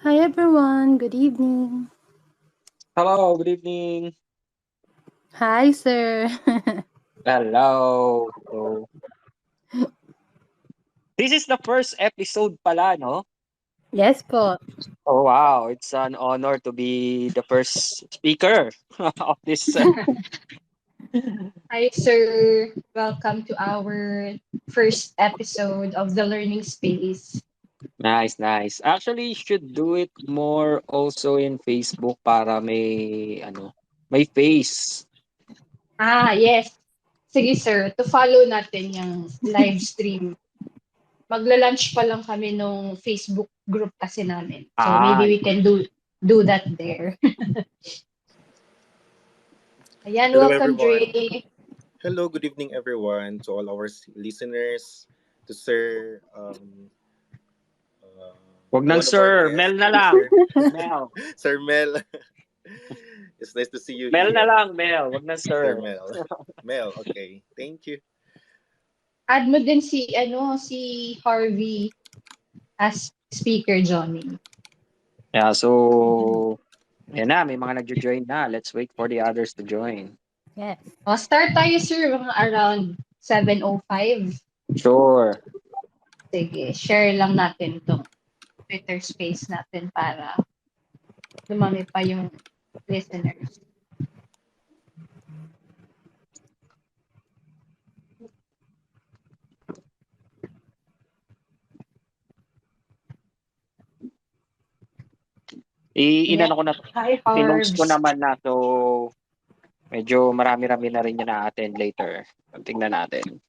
Hi everyone, good evening. Hello, good evening. Hi sir. Hello. This is the first episode pala, no? Yes po. Oh, wow. It's an honor to be the first speaker of this. Hi, sir. Welcome to our first episode of the Learning Space. Nice, nice. Actually, should do it more also in Facebook para may face. Yes. Sige, sir. To follow natin yung live stream. Magla-launch pa lang kami nung Facebook group kasi namin. So maybe Ah, we can do that there. Ayan, Hello, welcome, everyone. Dre. Hello, good evening, everyone, to all our listeners, to Sir, uh, wag to nang one of our sir, Mel guests, na lang. Sir Mel. Sir Mel. It's nice to see you Mel na here, lang, Mel. Wag na Sir sir. Mel. Mel, okay, thank you. Add mo din si Harvey as speaker, Johnny. Yeah, so yan na, may mga nagjo-join na. Let's wait for the others to join. Yes. Start tayo, sir, mga around 7:05. Sure. Sige, share lang natin tong Twitter space natin para lumami pa yung listeners. Inano Ayan. ko na, Hi, pinost ko Harbs. naman na. So, medyo marami-rami na rin yung na-attend later. Tingnan natin.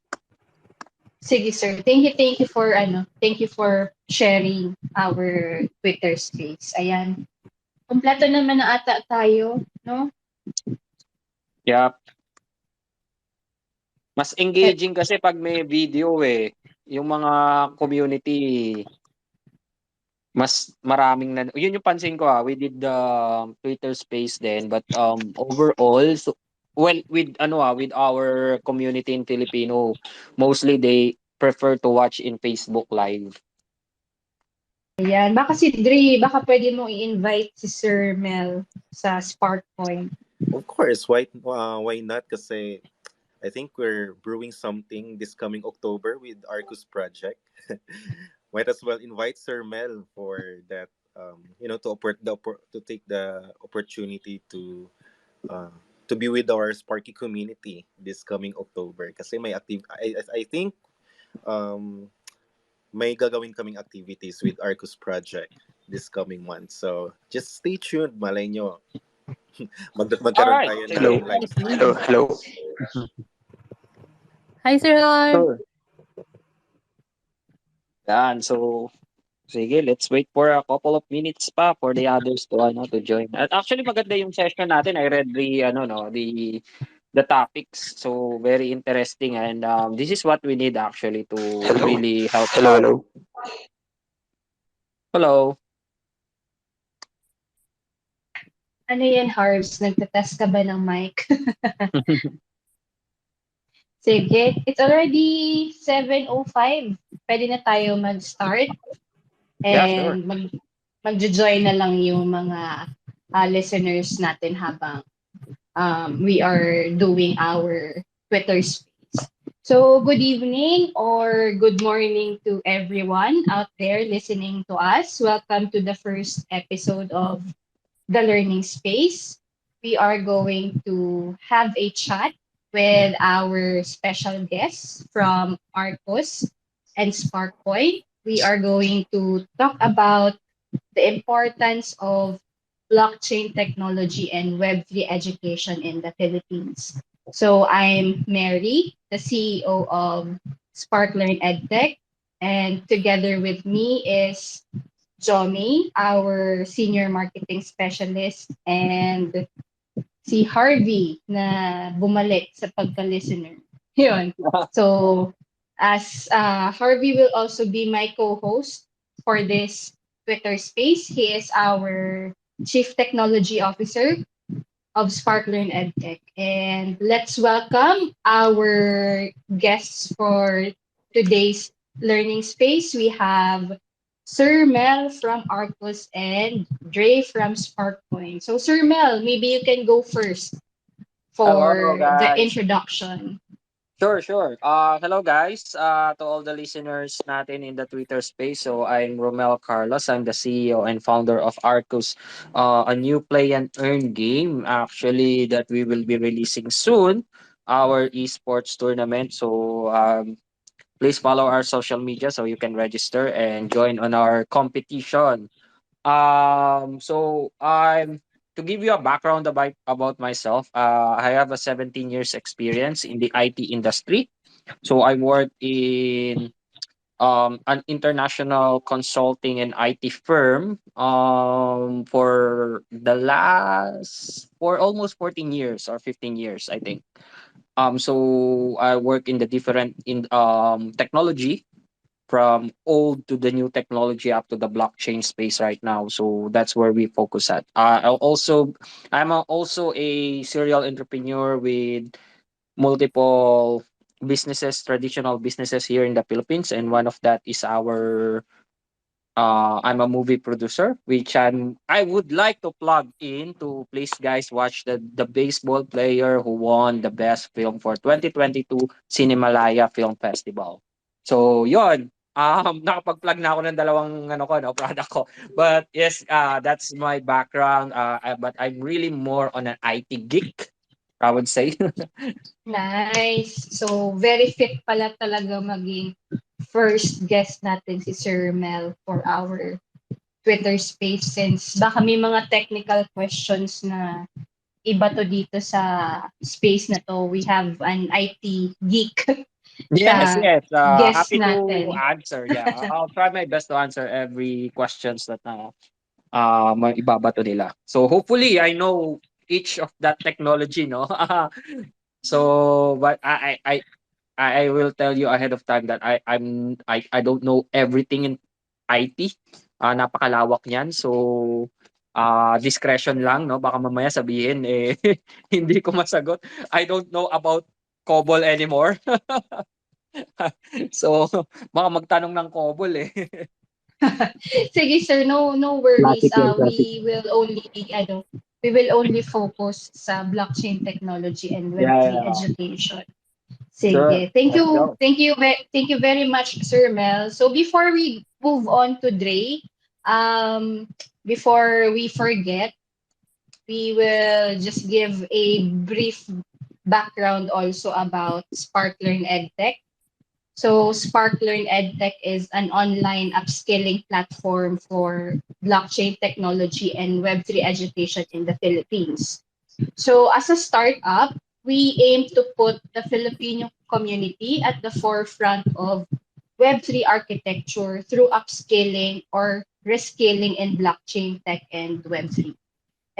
Sige, sir. Thank you for sharing our Twitter space. Ayan. Kompleto naman na ata tayo, no? Yep. Mas engaging kasi pag may video eh. Yung mga community, mas maraming na. Yun yung pansin ko we did the Twitter space then, but overall, so, well, with our community in Filipino, mostly they prefer to watch in Facebook Live. Ayan. Baka si Dre, baka pwede mo i-invite si Sir Mel sa SparkPoint. Of course, why not? Kasi I think we're brewing something this coming October with Arcus project. Might as well invite Sir Mel for that. To take the opportunity uh, to be with our Sparky community this coming October. Kasi I think um, may gagawin kaming activities with Arcus Project this coming month. So, just stay tuned. Malay nyo, All magkaroon right, tayo sige. ng live stream. Hello. Hi Sir Harv. Sure. Yan, so sige, let's wait for a couple of minutes pa for the others to join. At actually maganda yung session natin. I read the topics. So very interesting and this is what we need actually to Hello. really help Hello, out. hello. Hello. Ano yan, Harbs? Nagtatest ka ba ng mic? Sige. It's already 7:05. Pwede na tayo mag-start. Yeah, sure. And mag-join na lang yung mga listeners natin habang we are doing our Twitter space. So, good evening or good morning to everyone out there listening to us. Welcome to the first episode of The Learning Space. We are going to have a chat with our special guests from Arcus and SparkPoint. We are going to talk about the importance of blockchain technology and Web3 education in the Philippines. So I'm Mary, the CEO of SparkLearn EdTech, and together with me is Jomi, our senior marketing specialist, and si Harvey na bumalik sa pagka-listener. Yun. So, as Harvey will also be my co-host for this Twitter space. He is our Chief Technology Officer of SparkLearn EdTech. And let's welcome our guests for today's learning space. We have Sir Mel from Arcus and Dre from SparkPoint. So Sir Mel, maybe you can go first Hello, for the guys. introduction. Sure, sure. Hello, guys. To all the listeners natin in the Twitter space. So, I'm Rommel Carlos. I'm the CEO and founder of Arcus, a new play and earn game, actually, that we will be releasing soon. Our esports tournament. So, please follow our social media so you can register and join on our competition. So I'm to give you a background about myself. I have a 17 years experience in the IT industry. So I work in an international consulting and IT firm for the last for almost 14 years or 15 years, I think. So I work in the different in technology, from old to the new technology up to the blockchain space right now. So that's where we focus at. Also a serial entrepreneur with multiple businesses, traditional businesses here in the Philippines, and one of that is our. I'm a movie producer, which I would like to plug in to please guys watch the baseball player who won the best film for 2022 Cinemalaya Film Festival. So yon, nakapag-plug na ako ng dalawang ano ko, no, product ko. But yes, that's my background. But I'm really more on an IT geek, I would say. Nice. So, very fit pala talaga maging first guest natin si Sir Mel for our Twitter space since baka may mga technical questions na iba to dito sa space na to. We have an IT geek Yes, sa yes. guest Happy to natin. answer. Yeah, I'll try my best to answer every questions that maibabato nila. So hopefully I know each of that technology, no. So but I will tell you ahead of time that I don't know everything in IT. Napakalawak niyan. So discretion lang, no. Baka mamaya sabihin eh hindi ko masagot. I don't know about COBOL anymore. So baka magtanong ng COBOL eh. Sige sir, no worries. Classic yan, classic. We will only focus sa blockchain technology and Yeah, Web3 yeah. education. Sure. Sige. Thank Let's you. go. Thank you very much, Sir Mel. So before we move on to Dre, um, before we forget, we will just give a brief background also about SparkLearn EdTech. So SparkLearn EdTech is an online upskilling platform for blockchain technology and Web3 education in the Philippines. So as a startup, we aim to put the Filipino community at the forefront of Web3 architecture through upscaling or rescaling in blockchain tech and Web3.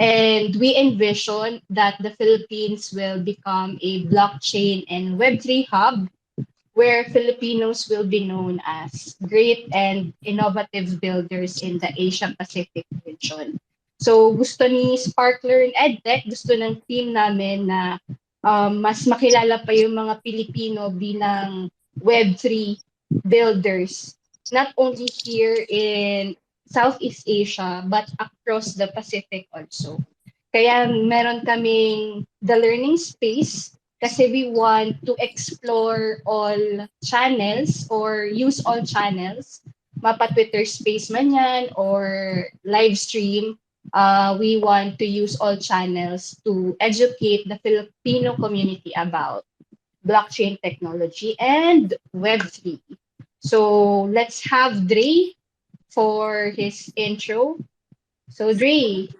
And we envision that the Philippines will become a blockchain and Web3 hub where Filipinos will be known as great and innovative builders in the Asia Pacific region. So gusto ni SparkLearn EdTech, gusto ng team namin na mas makilala pa yung mga Pilipino bilang Web3 builders, not only here in Southeast Asia, but across the Pacific also. Kaya meron kaming the learning space kasi we want to explore all channels or use all channels, mapa Twitter space man yan or live stream. We want to use all channels to educate the Filipino community about blockchain technology and Web3. So let's have Dre for his intro. So Dre,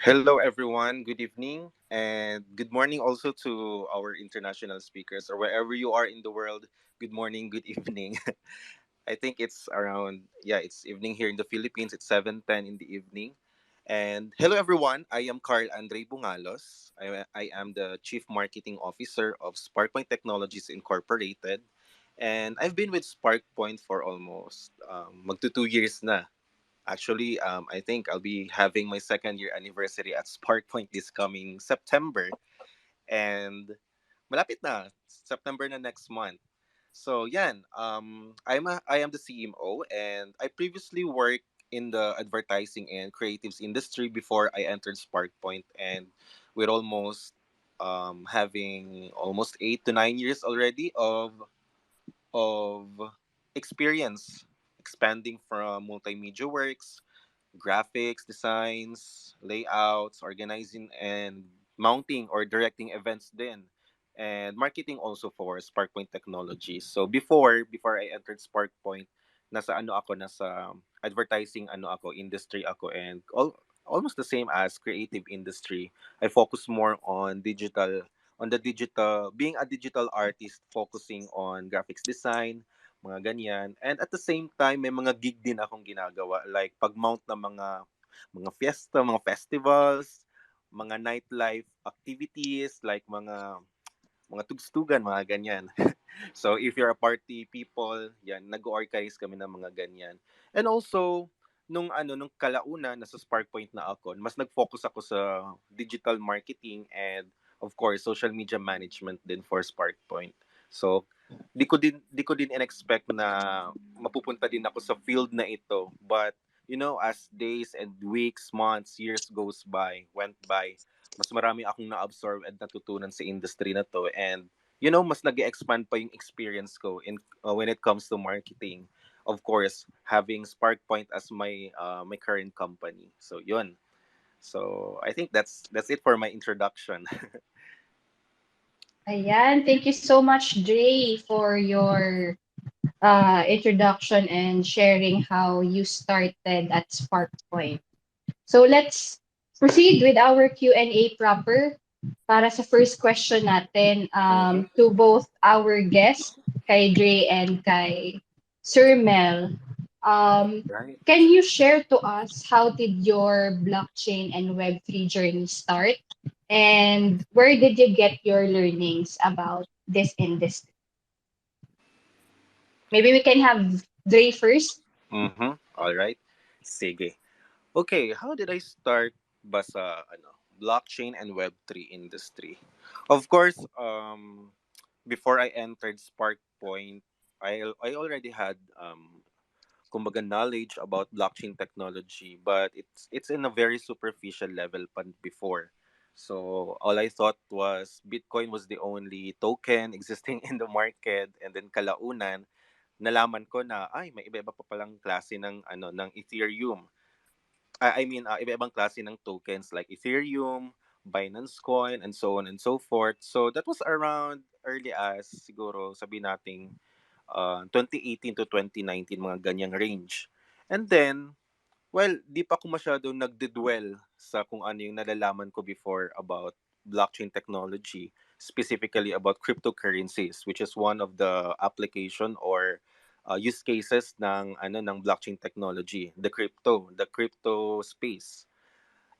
Hello, everyone. Good evening. And good morning also to our international speakers or wherever you are in the world. Good morning, good evening. I think it's around, yeah, it's evening here in the Philippines. It's 7:10 in the evening. And hello, everyone. I am Carl Andre Bongalos. I am the Chief Marketing Officer of SparkPoint Technologies Incorporated. And I've been with SparkPoint for almost magto 2 years na. Actually, I think I'll be having my second year anniversary at SparkPoint this coming September. And malapit na, September na next month. So yan, I am the CMO, and I previously worked in the advertising and creatives industry before I entered SparkPoint, and we're almost having almost 8 to 9 years already of experience expanding from multimedia works, graphics, designs, layouts, organizing and mounting or directing events then. And marketing also for SparkPoint Technologies. So before I entered SparkPoint, nasa advertising industry ako, and almost the same as creative industry. I focus more on the digital, being a digital artist, focusing on graphics design, mga ganyan. And at the same time, may mga gig din akong ginagawa, like pag-mount ng mga fiesta, mga festivals, mga nightlife activities, like mga tugstugan, mga ganyan. So if you're a party people, yan, nag-organize kami ng mga ganyan. And also, nung kalauna nasa SparkPoint na ako, mas nag-focus ako sa digital marketing and of course social media management din for SparkPoint. So di ko din in-expect na mapupunta din ako sa field na ito, but as days and weeks, months, years went by, mas marami akong na-absorb and natutunan sa industry na to, and mas nag-expand pa yung experience ko when it comes to marketing. Of course, having SparkPoint as my current company. So yun. So I think that's it for my introduction. Ayan, thank you so much, Dre, for your introduction and sharing how you started at SparkPoint. So let's proceed with our Q&A proper para sa first question natin Mhm. to both our guests, kay Dre and kay Sir Mel. Um, Right. can you share to us how did your blockchain and Web3 journey start? And where did you get your learnings about this industry? Maybe we can have Dre first. Mhm. All right. Sige. Okay, how did I start ba sa blockchain and Web3 industry? Of course, before I entered SparkPoint, I already had kumbaga knowledge about blockchain technology, but it's in a very superficial level pa before. So all I thought was Bitcoin was the only token existing in the market, and then kalaunan nalaman ko na ay may iba-iba pa palang klase ng Ethereum. I mean, iba-ibang klase ng tokens like Ethereum, Binance Coin, and so on and so forth. So that was around early as siguro sabi nating 2018 to 2019, mga ganyang range. And then, well, di pa ako masyado nagdedwell sa kung ano yung nalalaman ko before about blockchain technology, specifically about cryptocurrencies, which is one of the application or use cases ng blockchain technology, the crypto space.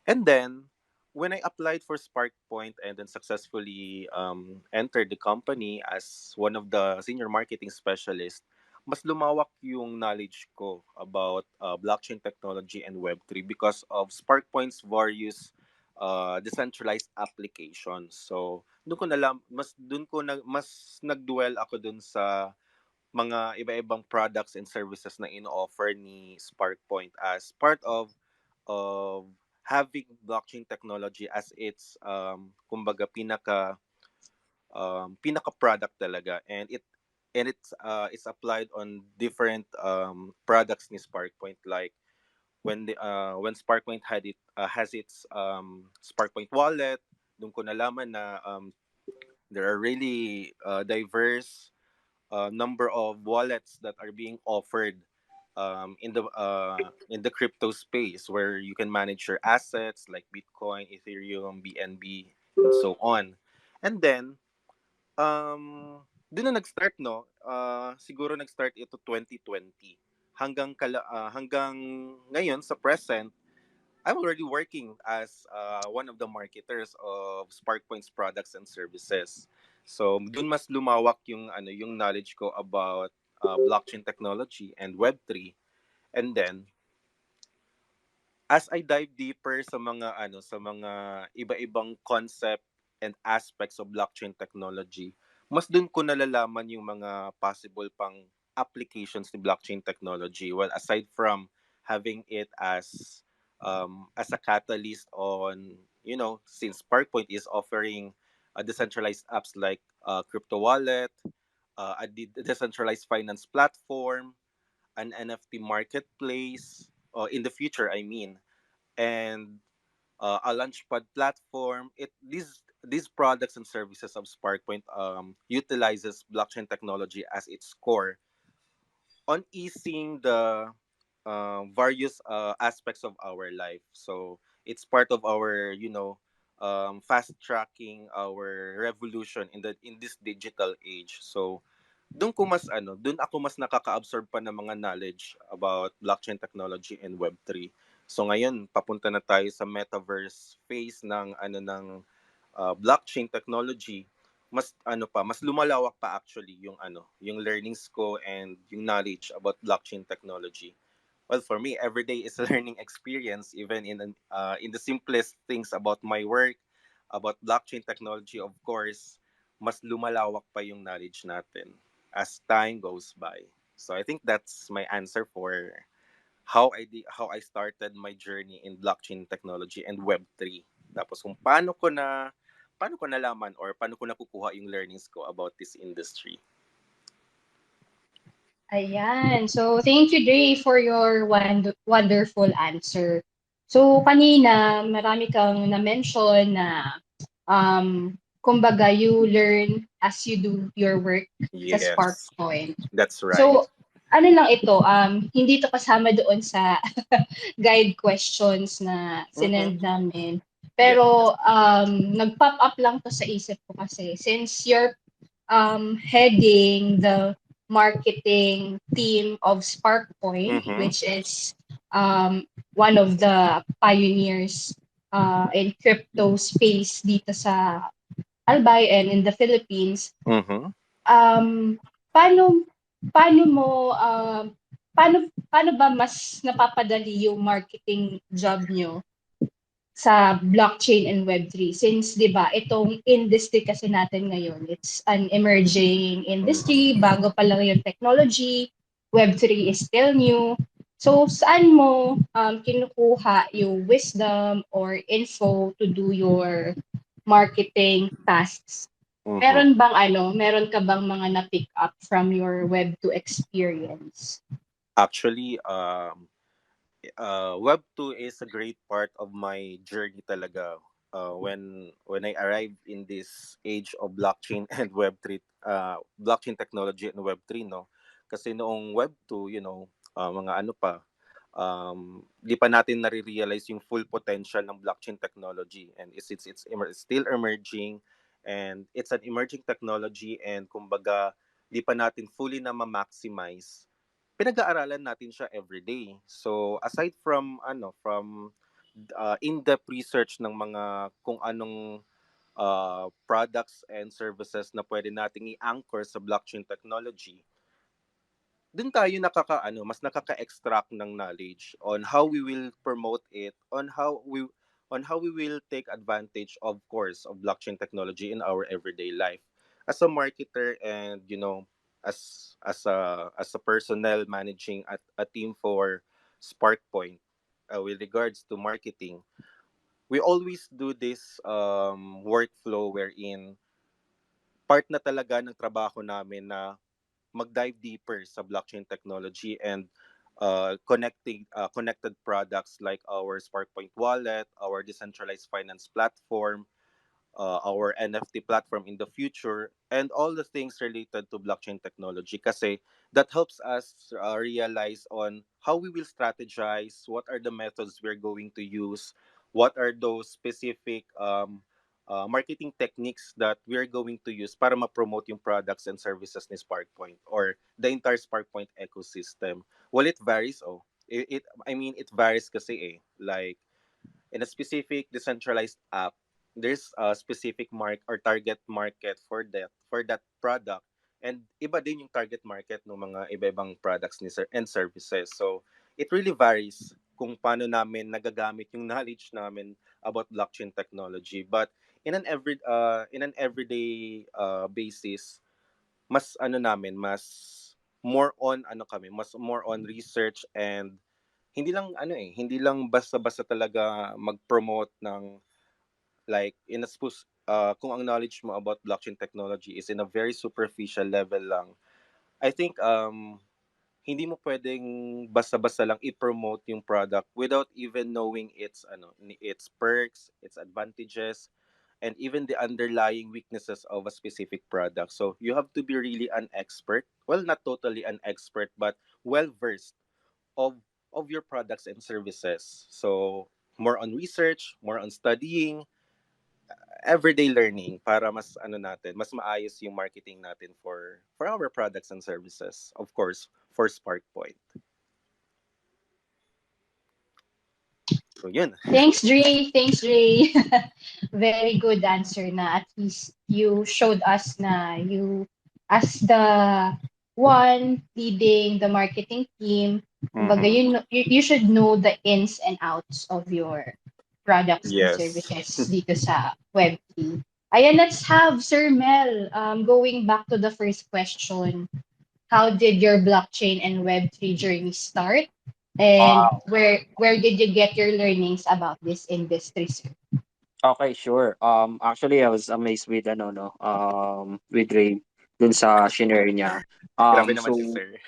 And then, when I applied for SparkPoint and then successfully entered the company as one of the senior marketing specialists, mas lumawak yung knowledge ko about blockchain technology and Web3 because of SparkPoint's various decentralized applications. So, doon ko nalam mas doon ko na mas nagduel ako doon sa mga iba-ibang products and services na ino-offer ni SparkPoint as part of having blockchain technology as its kumbaga pinaka product talaga, and it's applied on different products ni SparkPoint, like when SparkPoint has its SparkPoint wallet. Doon ko nalaman na there are really diverse number of wallets that are being offered in the crypto space, where you can manage your assets like Bitcoin, Ethereum, BNB, and so on. And then doon na nag-start, no. Siguro nag-start ito 2020 hanggang ngayon sa present. I'm already working as one of the marketers of SparkPoint's products and services. So, dun mas lumawak yung knowledge ko about blockchain technology and Web3. And then, as I dive deeper sa mga iba-ibang concept and aspects of blockchain technology, mas dun ko nalalaman yung mga possible pang applications ni blockchain technology. Well, aside from having it as a catalyst on, since SparkPoint is offering decentralized apps like crypto wallet, a decentralized finance platform, an NFT marketplace, in the future, I mean, and a launchpad platform. These products and services of SparkPoint utilizes blockchain technology as its core on easing the various aspects of our life. So it's part of our, fast tracking our revolution in this digital age. So doon ako mas nakaka-absorb pa ng mga knowledge about blockchain technology and Web3. So ngayon, papunta na tayo sa metaverse phase ng blockchain technology. Mas lumalawak pa actually yung learnings ko and yung knowledge about blockchain technology. Well, for me, every day is a learning experience, even in the simplest things about my work, about blockchain technology, of course, mas lumalawak pa yung knowledge natin as time goes by. So I think that's my answer for how I started my journey in blockchain technology and Web3. Tapos kung paano ko nalaman or paano ko nakukuha yung learnings ko about this industry. Ayan. So, thank you, Dre, for your wonderful answer. So, kanina, marami kang na-mention na, kumbaga, you learn as you do your work sa Yes, SparkPoint. that's right. So, ano lang ito, hindi to kasama doon sa guide questions na sinend namin. Pero, nag-pop up lang to sa isip ko kasi since you're heading the marketing team of SparkPoint, which is one of the pioneers in crypto space dito sa Albay and in the Philippines. Paano paano mo paano ba mas napapadali yung marketing job nyo sa blockchain and Web3 since 'di ba itong industry kasi natin ngayon, it's an emerging industry, bago pa lang yung technology, Web3 is still new. So saan mo kinukuha yung wisdom or info to do your marketing tasks? Meron ka bang mga na-pick up from your Web2 experience? Actually, Web2 is a great part of my journey talaga. When I arrived in this age of blockchain and Web3, blockchain technology and Web3, no? Kasi noong Web2, mga ano pa, di pa natin nare-realize yung full potential ng blockchain technology, and it's still emerging, and it's an emerging technology, and kumbaga di pa natin fully na ma-maximize. Pinag-aaralan natin siya everyday. So aside from in-depth research ng mga kung anong products and services na pwede nating i-anchor sa blockchain technology, dun tayo mas nakaka-extract ng knowledge on how we will promote it, on how we will take advantage, of course, of blockchain technology in our everyday life. As a marketer and as a personnel managing a team for SparkPoint, with regards to marketing, we always do this workflow wherein part na talaga ng trabaho namin na mag-dive deeper sa blockchain technology and connected products like our SparkPoint wallet, our decentralized finance platform, our NFT platform in the future, and all the things related to blockchain technology. Kasi that helps us realize on how we will strategize, what are the methods we're going to use, what are those specific marketing techniques that we're going to use para ma-promote yung products and services ni SparkPoint or the entire SparkPoint ecosystem. Well, it varies. It varies kasi like in a specific decentralized app, there's a specific or target market for that product, and iba din yung target market ng mga iba-ibang products and services. So it really varies kung paano namin nagagamit yung knowledge namin about blockchain technology. But in an everyday basis, mas ano namin, mas more on ano kami, mas more on research, and hindi lang basta-basta talaga mag-promote ng, like, kung ang knowledge mo about blockchain technology is in a very superficial level lang. I think hindi mo pwedeng basta-basta lang i-promote yung product without even knowing its perks, its advantages, and even the underlying weaknesses of a specific product. So you have to be really an expert. Well, not totally an expert, but well versed of your products and services. So more on research, more on studying, everyday learning para mas maayos yung marketing natin for our products and services. Of course, for SparkPoint. So yun. Thanks, Dre. Thanks, Dre. Very good answer na at least you showed us na you, as the one leading the marketing team, kumbaga, Mhm. you should know the ins and outs of your products and Yes. services dito sa Web3. Ayan, let's have Sir Mel. Going back to the first question, how did your blockchain and Web3 journey start? And Wow. where did you get your learnings about this industry, sir? Okay, sure. Actually, I was amazed with ano no, with Ray dun sa shinare niya. Grabe naman si So Sir.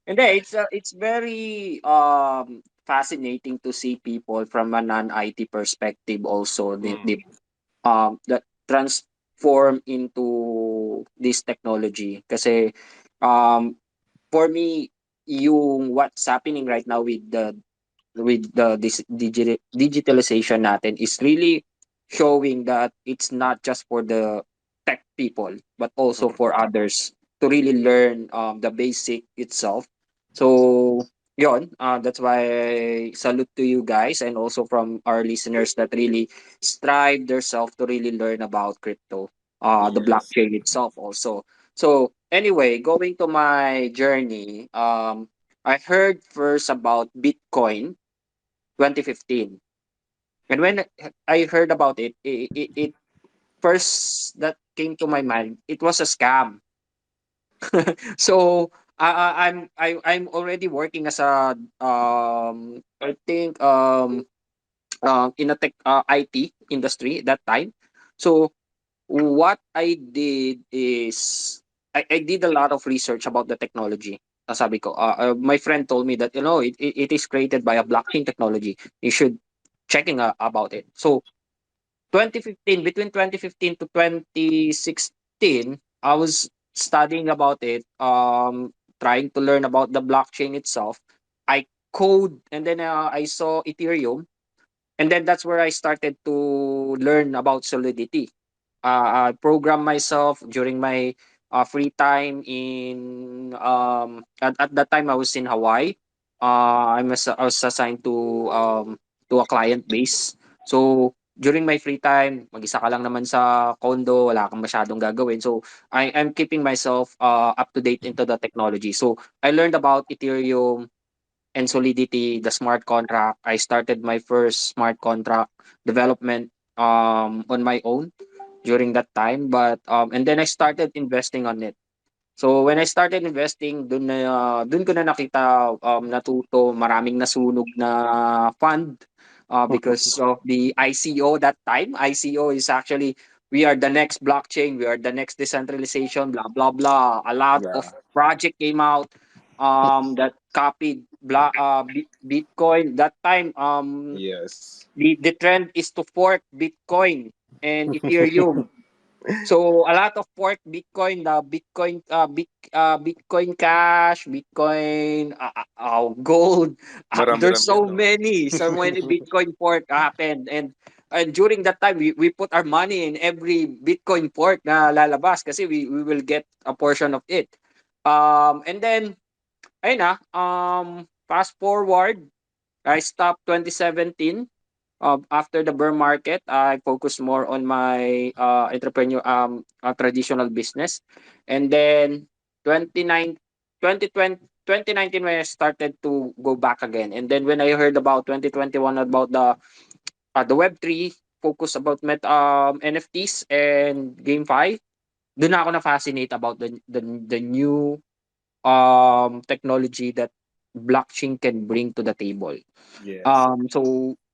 hindi, it's very fascinating to see people from a non-IT perspective also Mm. that transform into this technology kasi um for me yung what's happening right now with this digitalization natin is really showing that it's not just for the tech people but also Mm. for others to really learn the basic itself. So yon, that's why I salute to you guys and also from our listeners that really strive themselves to really learn about crypto, the Yes. blockchain itself also. So anyway, going to my journey, I heard first about Bitcoin 2015. And when I heard about it first that came to my mind, it was a scam. So I'm already working as a I think in a tech IT industry that time. So what I did is I did a lot of research about the technology. Sabi ko, my friend told me that it is created by a blockchain technology. You should checking about it. So 2015, between 2015 to 2016, I was studying about it, trying to learn about the blockchain itself. I code and then I saw Ethereum, and then that's where I started to learn about Solidity. I program myself during my free time at that time I was in Hawaii. I was assigned to a client base. So during my free time, mag-isa ka lang naman sa condo, wala kang masyadong gagawin. So I'm keeping myself up to date into the technology. So I learned about Ethereum and Solidity, the smart contract. I started my first smart contract development on my own during that time, but and then I started investing on it. So when I started investing, dun ko na nakita, natuto, maraming nasunog na fund because of the ICO that time. ICO is actually, we are the next blockchain, we are the next decentralization, blah blah blah. A lot of Yeah. project came out that copied Bitcoin that time. Yes. The trend is to fork Bitcoin and Ethereum. So a lot of fork Bitcoin, the Bitcoin Cash, Bitcoin Gold. There's Marami-rami ano. so many Bitcoin fork happened, and during that time we put our money in every Bitcoin fork na lalabas kasi we will get a portion of it. And then ayun fast forward, I stopped 2017. After the bear market, I focused more on my traditional business. And then 29 2020 2019 when I started to go back again. And then when I heard about 2021 about the Web3, nag-focus about NFTs and GameFi, doon ako na-fascinate about the new technology that blockchain can bring to the table. Yes.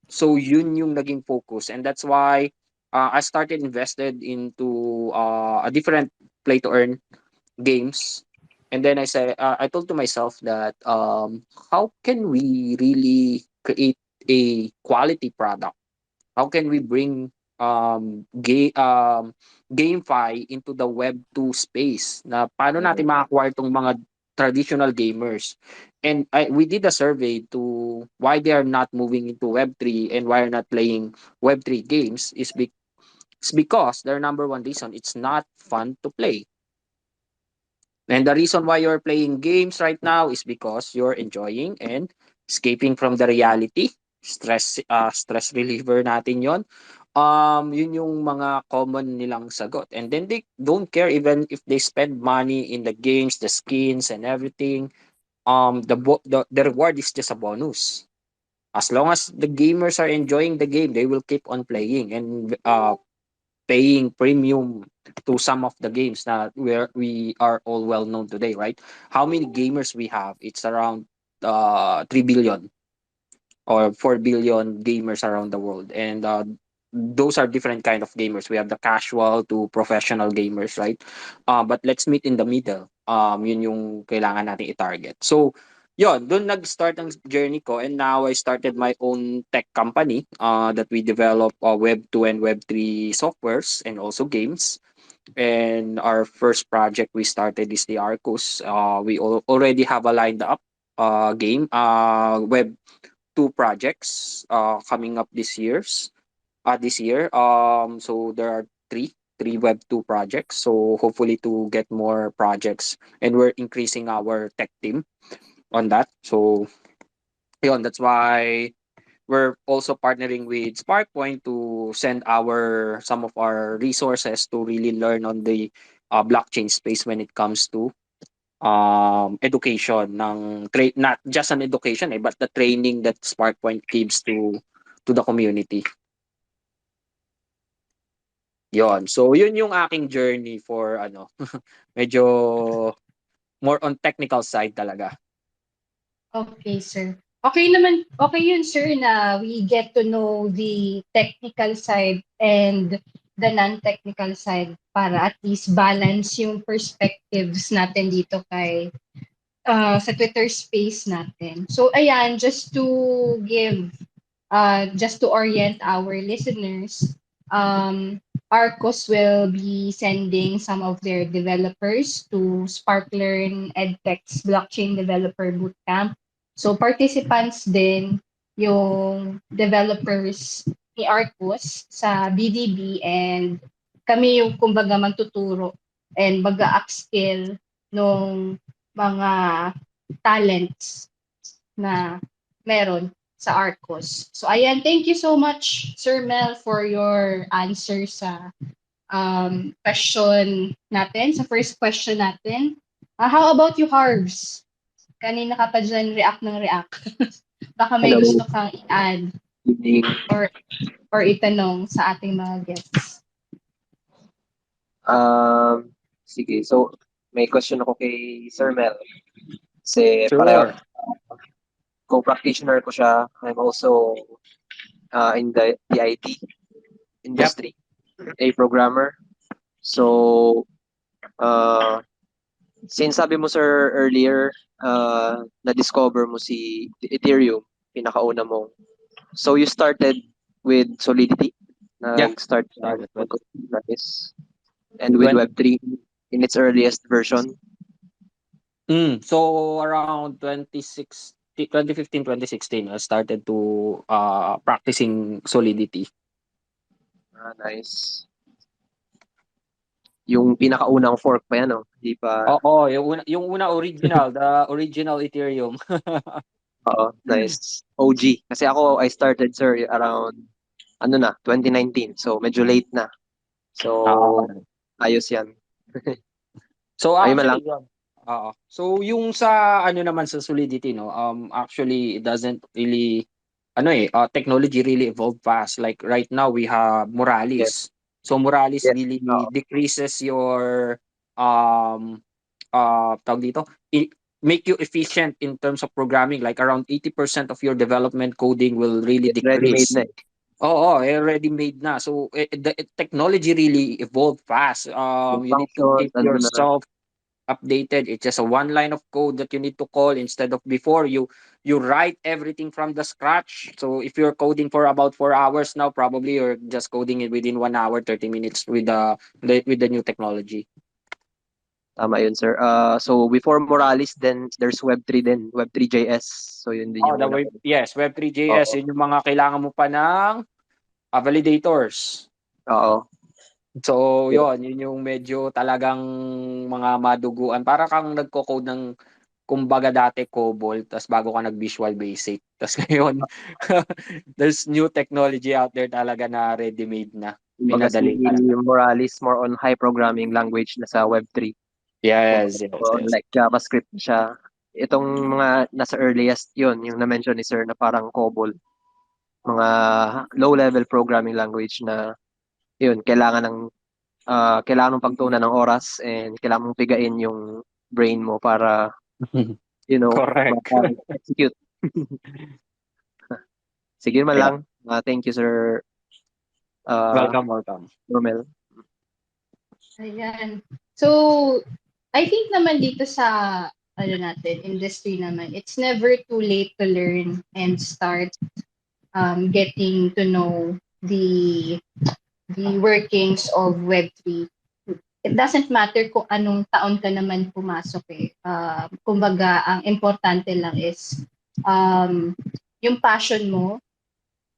So yun yung naging focus, and that's why I started invested into a different play to earn games. And then I told to myself that how can we really create a quality product? How can we bring GameFi into the Web 2 space? Na paano natin Mm. ma-acquire tong mga traditional gamers? And we did a survey to why they are not moving into Web 3 and why are not playing Web 3 games it's because their number one reason, it's not fun to play. And the reason why you're playing games right now is because you're enjoying and escaping from the reality. Stress reliever natin 'yon. Yun yung mga common nilang sagot. And then they don't care even if they spend money in the games, the skins and everything. The reward is just a bonus. As long as the gamers are enjoying the game, they will keep on playing and paying premium to some of the games that we are all well known today, right? How many gamers we have? It's around 3 billion or 4 billion gamers around the world, and those are different kind of gamers. We have the casual to professional gamers, right? But let's meet in the middle. Yun yung kailangan nating i-target. So yon, doon nag-start ang journey ko, and now I started my own tech company that we develop Web 2 and Web 3 softwares and also games. And our first project we started is the Arcus. We already have a lined up game Web 2 projects coming up this year. So there are three Web 2 projects. So hopefully to get more projects, and we're increasing our tech team on that. So yun, that's why we're also partnering with SparkPoint to send our some of our resources to really learn on the blockchain space when it comes to education not just an education but the training that SparkPoint gives to the community. Yon. So yun yung aking journey for medyo more on technical side talaga. Okay, sir. Okay naman, okay yun, sir, na we get to know the technical side and the non-technical side para at least balance yung perspectives natin dito sa Twitter space natin. So, ayan, just to orient our listeners, Arcos will be sending some of their developers to SparkLearn EdTech's Blockchain Developer Bootcamp. So participants din yung developers ni Arcos sa BDB, and kami yung kumbaga magtuturo and mag-upskill nung mga talents na meron sa Arcos. So ayan, thank you so much, Sir Mel, for your answer sa question natin, sa first question natin. How about you, Harvs? Kanina ka pa dyan react ng react. Baka may Hello. gusto kang i-add Evening. or itanong sa ating mga guests. Sige. So, may question ako kay Sir Mel. Kasi Sure. pareho, co-practitioner ko siya. I'm also in the IT industry, a programmer. So, since sabi mo, sir, earlier, na-discover mo si Ethereum, pinakauna mo. So, you started with Solidity? Nag-start Started with practice. And with Web3 in its earliest version? So around 2015, 2016, I started to practicing Solidity. Nice. Yung pinakaunang fork pa yan, no? Di pa... Oo, yung una original, the original Ethereum. Oo, nice. OG. Kasi ako, I started, sir, around, 2019. So, medyo late na. So, ayos yan. So Ayun actually, lang. So yung sa naman sa Solidity, no, actually it doesn't really technology really evolved fast. Like right now we have Yes. Morales. So Morales Yes. really decreases your um tawag dito, make you efficient in terms of programming. Like around 80% of your development coding will really It's ready-made decrease. na. Oo, already made na. So technology really evolved fast. Yung You need to functions, keep ano na. yourself updated. It's just a one line of code that you need to call instead of before you write everything from the scratch. So if you're coding for about 4 hours now, probably you're just coding it within 1 hour, 30 minutes with the new technology. Tama yun, sir. So before Morales, then there's Web3 din, Web3.js. So yun din Oh, yung una. yes, Web3.js, Oo. yun yung mga kailangan mo pa ng validators. Oo. So, yun yung medyo talagang mga maduguan. Para kang nagko-code ng kumbaga dati COBOL, tas bago ka nag-Visual Basic. Tas ngayon, there's new technology out there talaga na ready-made na. Kumbaga si Pinadali talaga. Morales more on high programming language na sa Web3. Yes, Kumbaga, yes, yes. like JavaScript siya. Itong mga nasa earliest yun, yung na-mention ni sir na parang COBOL. Mga low-level programming language na yun, kailangan mong pagtuunan ng oras and kailangan mong pigain yung brain mo para, Correct. execute. Sige man Yeah. lang. Thank you, sir. Welcome. Rommel. Ayan. So, I think naman dito sa industry naman, it's never too late to learn and start getting to know the workings of Web3. It doesn't matter kung anong taon ka naman pumasok eh. Kumbaga, ang importante lang is yung passion mo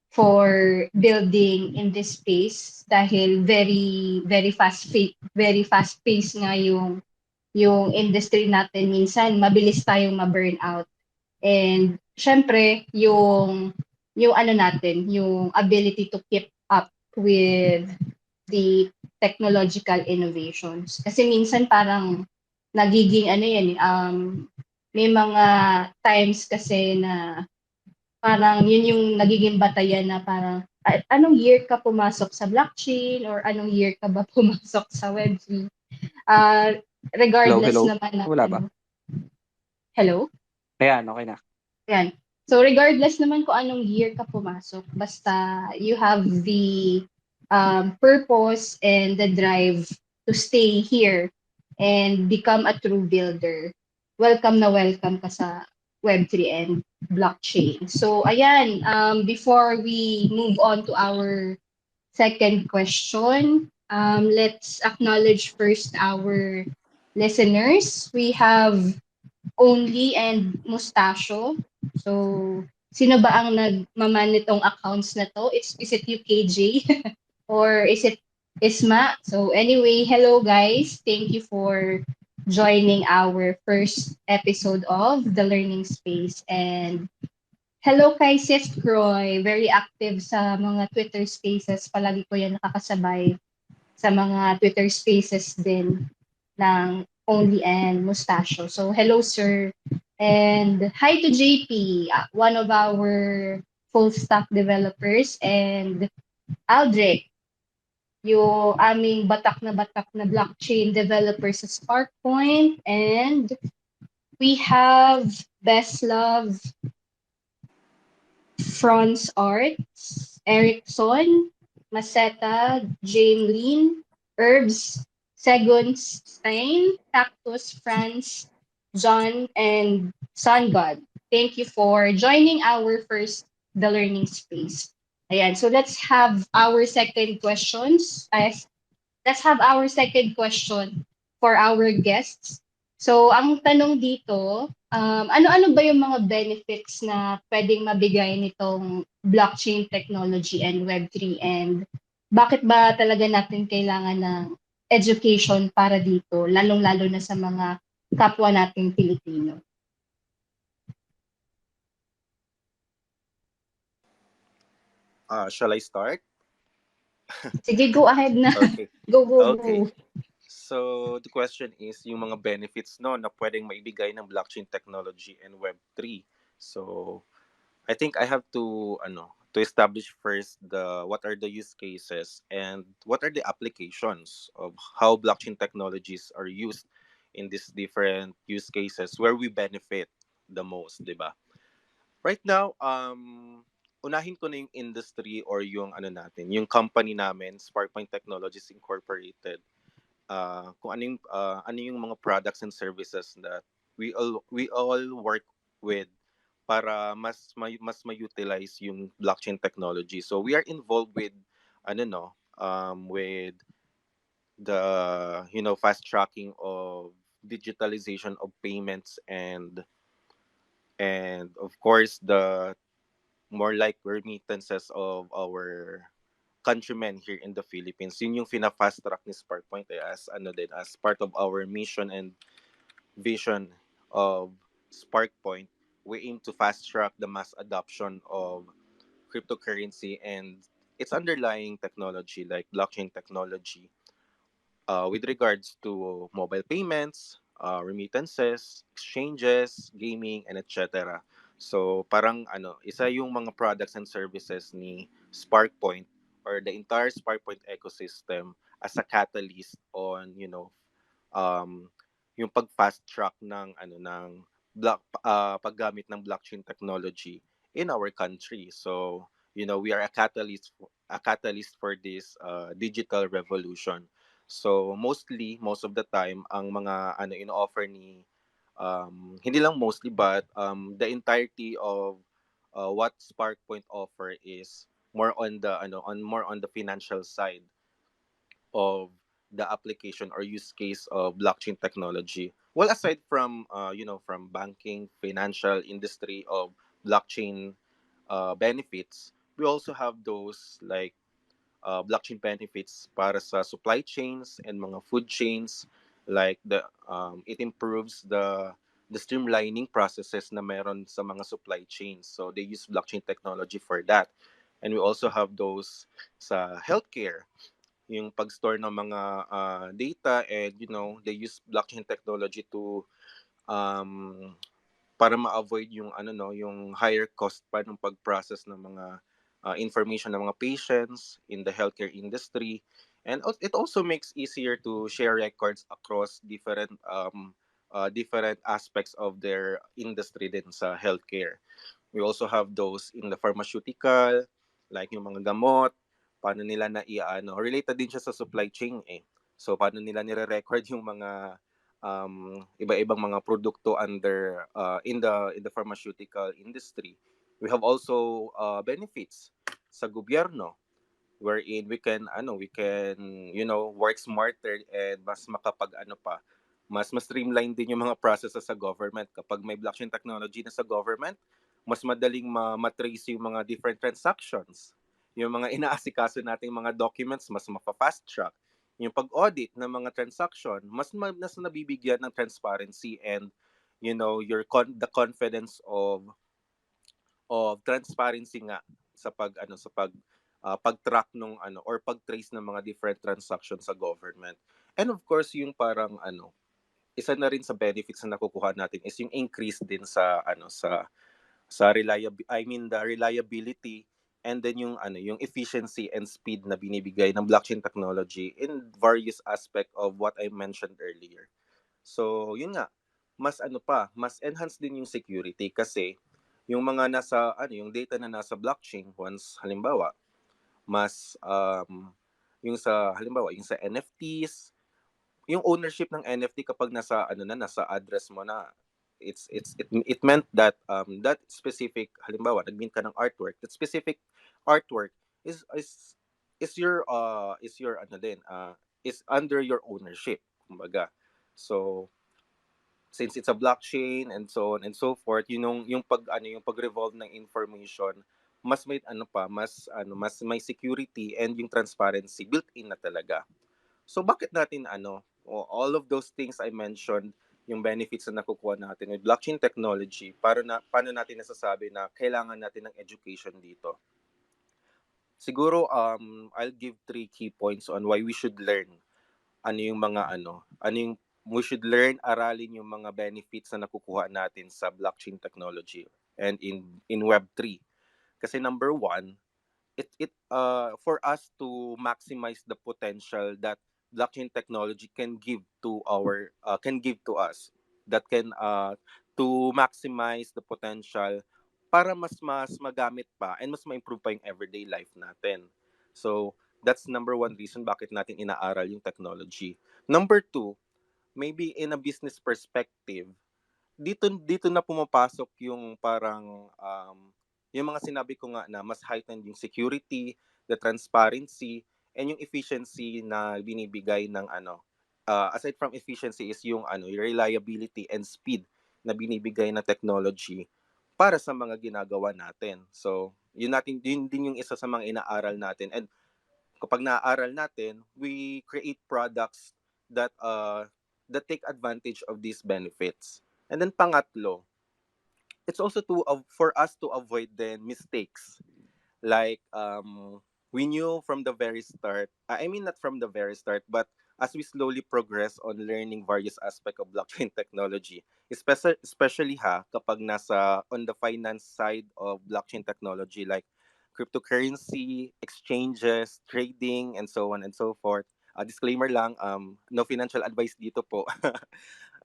for building in this space dahil very fast pace nga yung industry natin. Minsan mabilis tayong ma-burn out, and syempre yung yung ability to keep up with the technological innovations, kasi minsan parang nagiging may mga times kasi na parang yun yung nagiging batayan na parang anong year ka pumasok sa blockchain or anong year ka ba pumasok sa Web3. Regardless Hello? naman na Wala ba? Hello? Ayan, okay na. Yan. So regardless naman kung anong year ka pumasok, basta you have the purpose and the drive to stay here and become a true builder, welcome na welcome ka sa Web3 and blockchain. So ayan, before we move on to our second question, let's acknowledge first our listeners. We have Only and Mustacho. So, sino ba ang nagmaman nitong accounts na to? Is it UKJ? Or is it Isma? So, anyway, hello guys. Thank you for joining our first episode of The Learning Space. And hello kay Sis Croy. Very active sa mga Twitter spaces. Palagi ko yan nakakasabay sa mga Twitter spaces din ng Only and Mustacho. So, hello, sir. And hi to JP, one of our full stack developers, and Aldrich, yung aming batak na blockchain developer sa SparkPoint. And we have Best Love, Franz Arts, Erickson, Maceta, Jane Lin, Herbs, Stein, Cactus, France, John, and Sun God. Thank you for joining our first The Learning Space. Ayan, so let's have our second questions. Let's have our second question for our guests. So, ang tanong dito, ano-ano ba yung mga benefits na pwedeng mabigay nitong blockchain technology and Web3, and bakit ba talaga natin kailangan ng education para dito, lalong-lalo na sa mga kapwa nating Pilipino? Shall I start? Sige, go ahead na. Okay. Go. Okay. So, the question is yung mga benefits no na pwedeng maibigay ng blockchain technology and Web3. So, I think I have to establish first the what are the use cases and what are the applications of how blockchain technologies are used in these different use cases where we benefit the most, 'di ba? Right now, unahin ko na yung industry or yung yung company namin, SparkPoint Technologies Incorporated. Kung ano yung mga products and services that we all work with para mas ma-utilize yung blockchain technology. So we are involved with ano no with the fast tracking of digitalization of payments and of course the more like remittances of our countrymen here in the Philippines. Yun yung fina-fast track ni SparkPoint as as part of our mission and vision of SparkPoint. We aim to fast track the mass adoption of cryptocurrency and its underlying technology like blockchain technology with regards to mobile payments, remittances, exchanges, gaming, and etc. So parang isa yung mga products and services ni SparkPoint or the entire SparkPoint ecosystem as a catalyst on, um, yung pag-fast track ng paggamit ng blockchain technology in our country. So, we are a catalyst for this digital revolution. So, most of the time ang mga ino-offer ni hindi lang mostly but the entirety of what SparkPoint offer is more on the more on the financial side of the application or use case of blockchain technology. Well, aside from from banking, financial industry of blockchain benefits, we also have those like blockchain benefits para sa supply chains and mga food chains, like it improves the streamlining processes na meron sa mga supply chains. So they use blockchain technology for that. And we also have those sa healthcare, yung pag-store ng mga data, and they use blockchain technology to um para ma-avoid yung yung higher cost pa ng pag-process ng mga information ng mga patients in the healthcare industry. And it also makes easier to share records across different aspects of their industry din sa healthcare. We also have those in the pharmaceutical, like yung mga gamot, paano nila related din siya sa supply chain eh. So paano nila nire-record yung mga iba-ibang mga produkto under in the pharmaceutical industry. We have also benefits sa gobyerno wherein we can work smarter and mas mas streamline din yung mga processes sa government. Kapag may blockchain technology na sa government, mas madaling matrace yung mga different transactions. Yung mga inaasikaso nating mga documents, mas mapa-fast track. Yung pag-audit ng mga transaction, mas nabibigyan ng transparency and the confidence of transparency nga sa pag-track nung or pag-trace ng mga different transactions sa government. And of course, yung parang isa na rin sa benefits na nakukuha natin is yung increase din sa the reliability, and then yung efficiency and speed na binibigay ng blockchain technology in various aspect of what I mentioned earlier. So, yun nga, mas enhance din yung security kasi yung mga yung data na nasa blockchain, once halimbawa, mas yung sa NFTs, yung ownership ng NFT kapag nasa address mo na, it meant that that specific, halimbawa nag-mint ka ng artwork, that specific artwork is under your ownership, kumbaga. So since it's a blockchain and so on and so forth, yung pag-revolve ng information, mas may mas may security and yung transparency built in na talaga. So bakit natin all of those things I mentioned, yung benefits na nakukuha natin with blockchain technology, paano natin nasasabi na kailangan natin ng education dito? Siguro I'll give 3 key points on why we should learn we should learn, aralin yung mga benefits na nakukuha natin sa blockchain technology. and in Web3. Kasi number one, it for us to maximize the potential that blockchain technology can give to us, that can to maximize the potential para mas magamit pa and mas ma-improve pa yung everyday life natin. So that's number one reason bakit natin inaaral yung technology. Number two, maybe in a business perspective, dito na pumapasok yung parang yung mga sinabi ko nga na mas heightened yung security, the transparency, and yung efficiency na binibigay ng aside from efficiency is yung yung reliability and speed na binibigay ng technology para sa mga ginagawa natin. So, yun din yung isa sa mga inaaral natin. And kapag naaaral natin, we create products that take advantage of these benefits. And then pangatlo, it's also for us to avoid then mistakes. Like we knew from the very start, I mean not from the very start, but as we slowly progress on learning various aspects of blockchain technology, especially kapag nasa on the finance side of blockchain technology like cryptocurrency, exchanges, trading, and so on and so forth. Disclaimer lang, no financial advice dito po.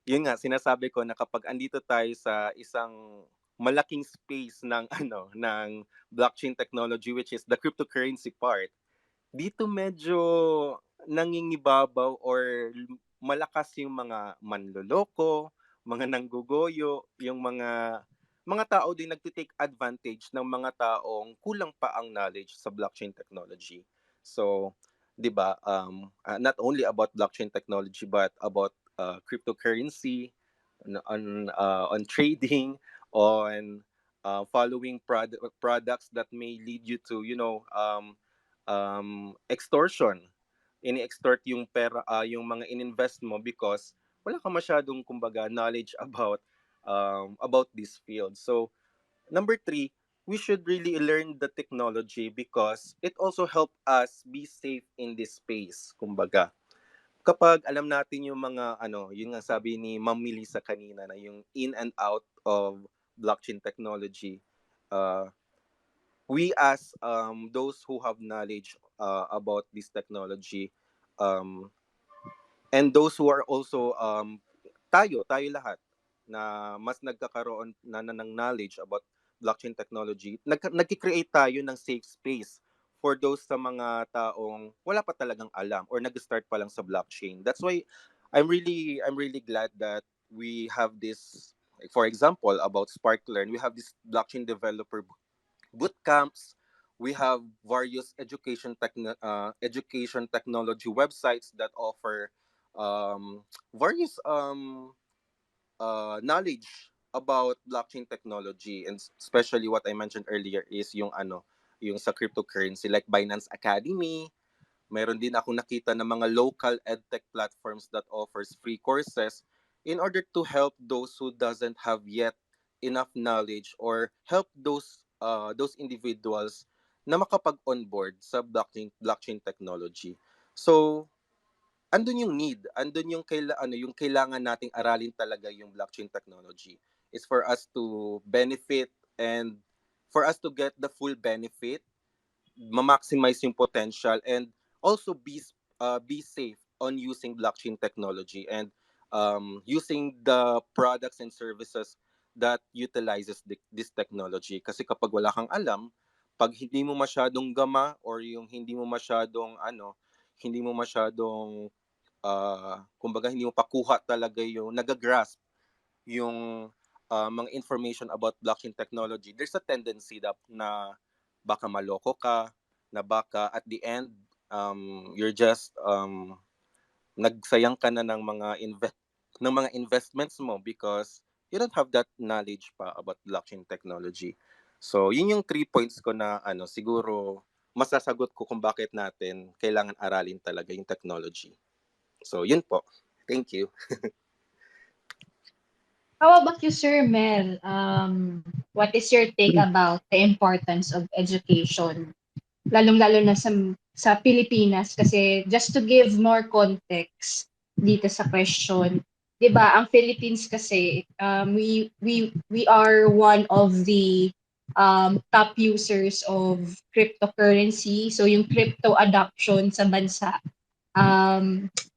Yun nga, sinasabi ko na kapag andito tayo sa isang malaking space ng ng blockchain technology, which is the cryptocurrency part, dito medyo nangingibabaw or malakas yung mga manloloko, mga nanggugoyo, yung mga tao din nagte-take advantage ng mga taong kulang pa ang knowledge sa blockchain technology. So, 'di ba, not only about blockchain technology but about cryptocurrency, on trading, on following products that may lead you to extortion. Ini-extort yung pera, yung mga ininvest mo because wala ka masyadong kumbaga knowledge about this field. So number three, we should really learn the technology because it also help us be safe in this space. Kumbaga, kapag alam natin yung mga yun nga sabi ni Ma'am Melissa kanina na yung in and out of blockchain technology, uh, we as those who have knowledge about this technology, um, and those who are also tayo lahat na mas nagkakaroon ng knowledge about blockchain technology, nagki-create tayo ng safe space for those sa mga taong wala pa talagang alam or nag-start pa lang sa blockchain. That's why I'm really glad that we have this, like, for example, about SparkLearn, we have this blockchain developer boot camps. We have various education technology websites that offer various knowledge about blockchain technology, and especially what I mentioned earlier is yung sa cryptocurrency like Binance Academy. Meron din akong nakita ng mga local edtech platforms that offers free courses in order to help those who doesn't have yet enough knowledge or help those individuals na makapag-onboard sa blockchain technology. So, andun yung need, andun yung kailangan nating aralin talaga yung blockchain technology. Is for us to benefit and for us to get the full benefit, ma-maximize yung potential, and also be safe on using blockchain technology and using the products and services that utilizes this technology. Kasi kapag wala kang alam, pag hindi mo masyadong gama or yung hindi mo masyadong kumbaga hindi mo pakuha talaga yung nagagrasp yung mga information about blockchain technology, there's a tendency na baka maloko ka, na baka at the end you're just nagsayang ka na ng mga investments mo because you don't have that knowledge pa about blockchain technology. So, yun yung 3 points ko na siguro masasagot ko kung bakit natin kailangan aralin talaga yung technology. So, yun po. Thank you. How about you, Sir Mel? What is your take about the importance of education? Lalong-lalo na sa Pilipinas kasi just to give more context dito sa question, 'di ba, ang Philippines kasi, we are one of the top users of cryptocurrency. So yung crypto adoption sa bansa,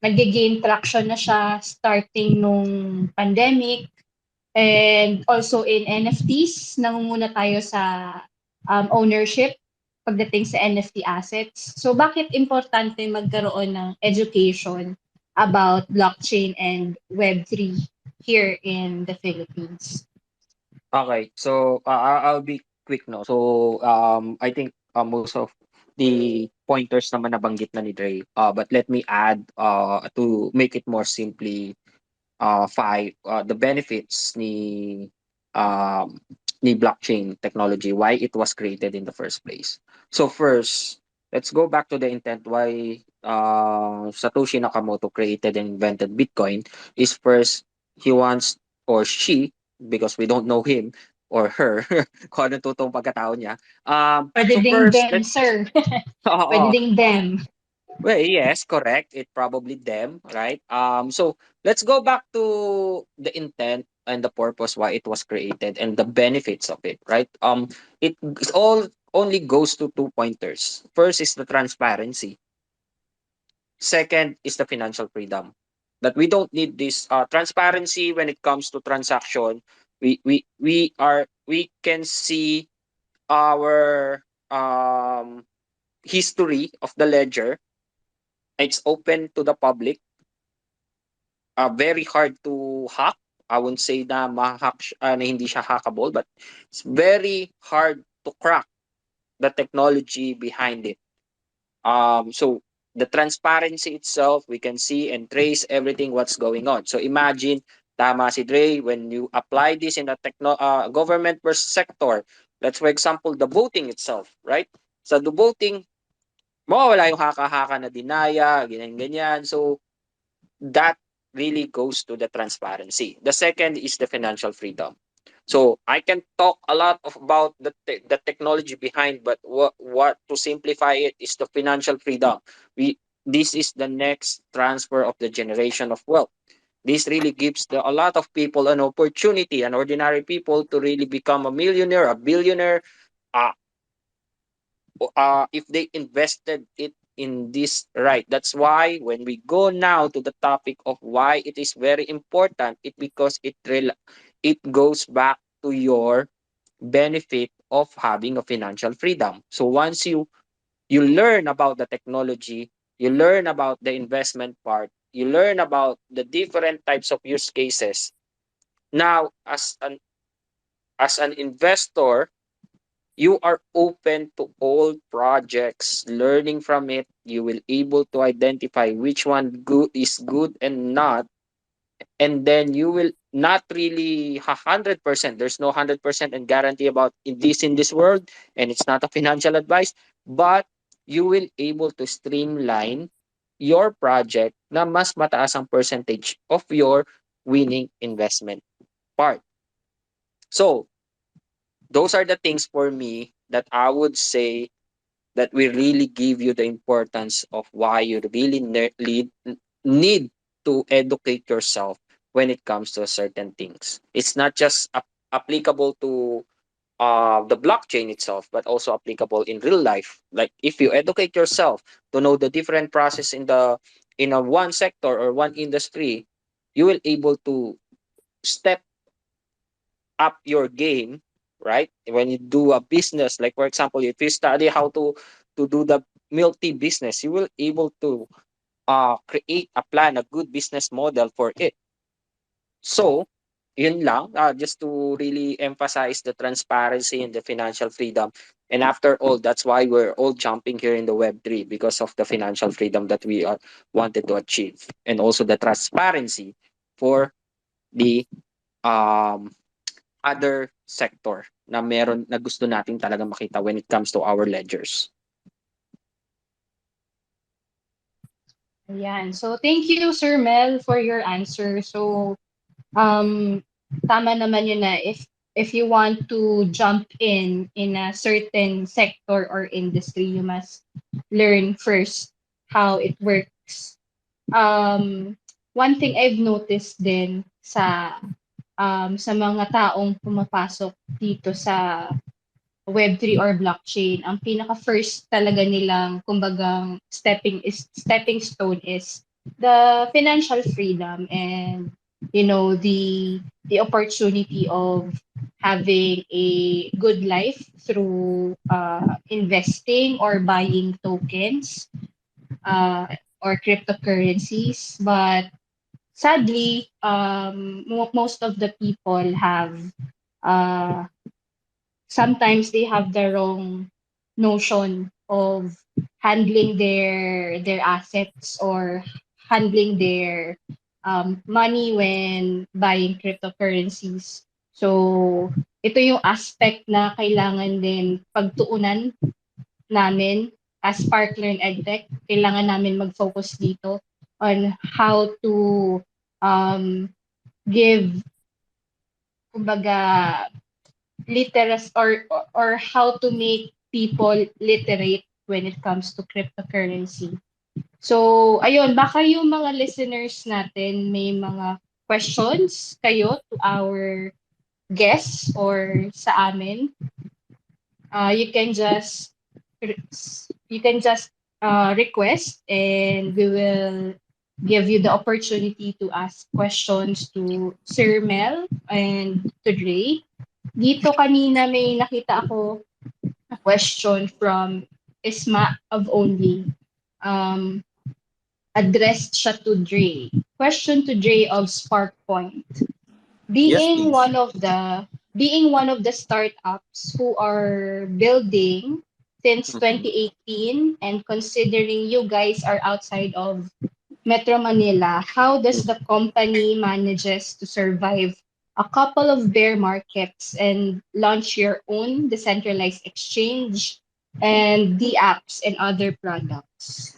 nag-gain traction na siya starting nung pandemic. And also in NFTs, nangunguna tayo sa ownership pagdating sa NFT assets. So bakit importante magkaroon ng education about blockchain and Web3 here in the Philippines? Okay, so I'll be quick, no. So I think most of the pointers naman nabanggit na ni Dre. But let me add to make it more simply five the benefits um ni blockchain technology, why it was created in the first place. So first, let's go back to the intent why Satoshi Nakamoto created and invented Bitcoin. Is first, he wants, or she, because we don't know him or her, kung ano totoong pagkatao niya. Pwede So ding first, them, let's sir. Pwede oo. ding them. Well, yes, correct. It probably them, right? So let's go back to the intent and the purpose why it was created and the benefits of it, right? It all only goes to two pointers. First is the transparency. Second is the financial freedom. That we don't need this transparency when it comes to transaction. We can see our history of the ledger. It's open to the public, very hard to hack. I wouldn't say na na hindi siya hackable, but it's very hard to crack the technology behind it. So the transparency itself, we can see and trace everything what's going on. So imagine, tama si Dre, when you apply this in a government sector, let's for example the voting itself, right? Sa the voting, mawawala yung haka-haka na dinaya, ganyan-ganyan. So that really goes to the transparency. The second is the financial freedom. So I can talk a lot about the technology behind, but what to simplify it is the financial freedom. We This is the next transfer of the generation of wealth. This really gives a lot of people an opportunity, an ordinary people, to really become a millionaire, a billionaire, uh, if they invested it in this right. That's why when we go now to the topic of why it is very important, it goes back to your benefit of having a financial freedom. So once you learn about the technology, you learn about the investment part, you learn about the different types of use cases. Now, as an investor, you are open to all projects, learning from it. You will able to identify which one good and not, and then you will not really 100%. There's no 100% and guarantee about in this world, and it's not a financial advice, but you will able to streamline your project na mas mataas ang percentage of your winning investment part. So those are the things for me that I would say that will really give you the importance of why you really need to educate yourself when it comes to certain things. It's not just applicable to the blockchain itself, but also applicable in real life. Like if you educate yourself to know the different process in a one sector or one industry, you will able to step up your game, right? When you do a business, like for example, if you study how to do the milk tea business, you will able to create a plan, a good business model for it. So, yun lang, just to really emphasize the transparency and the financial freedom. And after all, that's why we're all jumping here in the Web3, because of the financial freedom that we are wanted to achieve, and also the transparency for the um other sector na meron na gusto nating talaga makita when it comes to our ledgers. Ayan. So, thank you, Sir Mel, for your answer. So, um, tama naman yun na if you want to jump in a certain sector or industry, you must learn first how it works. Um, one thing I've noticed din sa mga taong pumapasok dito sa Web3 or blockchain, ang pinaka first talaga nilang kumbagang stepping stone is the financial freedom and the opportunity of having a good life through investing or buying tokens uh, or cryptocurrencies. But sadly, most of the people have uh, sometimes they have the wrong notion of handling their assets or handling their money when buying cryptocurrencies. So, ito yung aspect na kailangan din pagtuunan namin as SparkLearn EdTech. Kailangan namin mag-focus dito on how to um, give, kumbaga, literacy or how to make people literate when it comes to cryptocurrency. So, ayun, baka yung mga listeners natin may mga questions kayo to our guests or sa amin. You can just request and we will give you the opportunity to ask questions to Sir Mel and to Dre. Dito kanina may nakita ako a question from Isma of Only. Um, Addressed siya to Dre. Question to Dre of SparkPoint. Yes, Being please. one of the being one of the startups who are building since Mhm. 2018 and considering you guys are outside of Metro Manila, how does the company manages to survive a couple of bear markets and launch your own decentralized exchange and the apps and other products?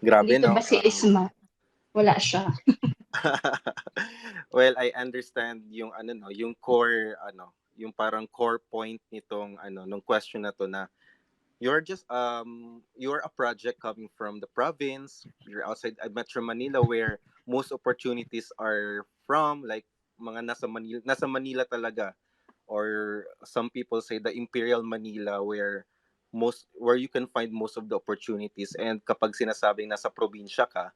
Grabe, Dito no? ba si Isma? Wala siya. Well, I understand yung ano no, yung core ano, yung parang core point nitong ano nung question na to na you're a project coming from the province, you're outside Metro Manila where most opportunities are from, like mga nasa Manila talaga, or some people say the Imperial Manila where you can find most of the opportunities. And kapag sinasabing nasa probinsya ka,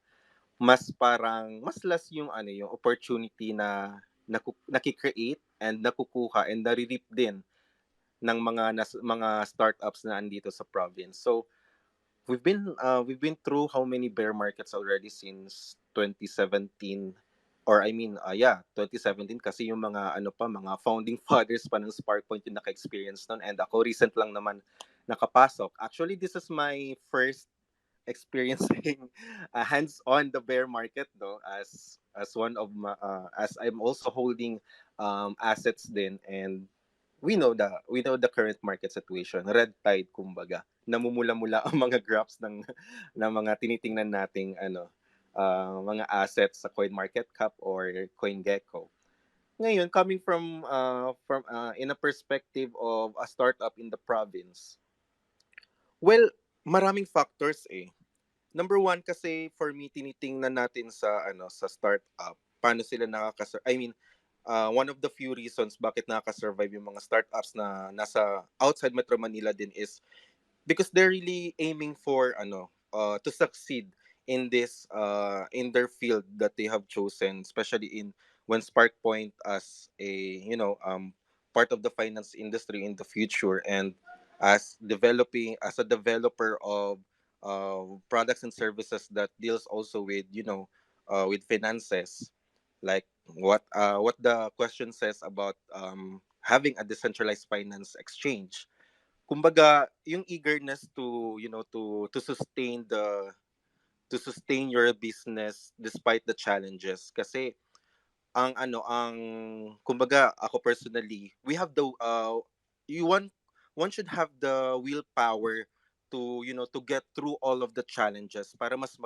mas parang mas less yung ano yung opportunity na nakikreate and nakukuha and nare-reap din ng mga startups na andito sa province. So we've been through how many bear markets already since 2017, or I mean, yeah, 2017, kasi yung mga ano pa, mga founding fathers pa ng SparkPoint yung naka-experience nun, and ako recent lang naman nakapasok. Actually, this is my first experiencing hands-on the bear market though, as one of my as I'm also holding assets din, and we know the current market situation, red tide kumbaga, namumula-mula ang mga graphs ng mga tinitingnan nating ano, mga assets sa coin market cap or CoinGecko. Ngayon, coming from in a perspective of a startup in the province, well, maraming factors eh. Number one, kasi for me, tinitingnan natin sa startup, paano sila I mean, one of the few reasons bakit nakaka-survive yung mga startups na nasa outside Metro Manila din is because they're really aiming for to succeed in this in their field that they have chosen, especially in when SparkPoint as a part of the finance industry in the future, and as a developer of products and services that deals also with with finances, like what the question says about having a decentralized finance exchange. Kumbaga, yung eagerness to sustain your business despite the challenges, kasi ang kumbaga, ako personally, we have the you want one should have the willpower to to get through all of the challenges para mas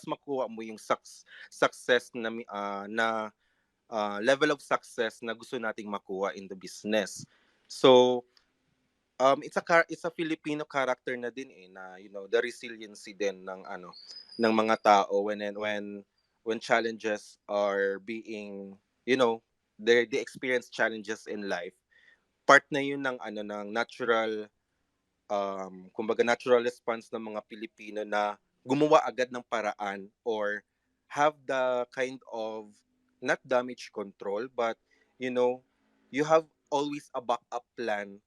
makuha mo yung success na level of success na gusto nating makuha in the business. So it's a Filipino character na din eh, na the resiliency din ng ng mga tao when when challenges are being, you know, they experience challenges in life. Part na yun ng ano ng natural kumbaga natural response ng mga Pilipino na gumawa agad ng paraan or have the kind of not damage control but you know you have always a backup plan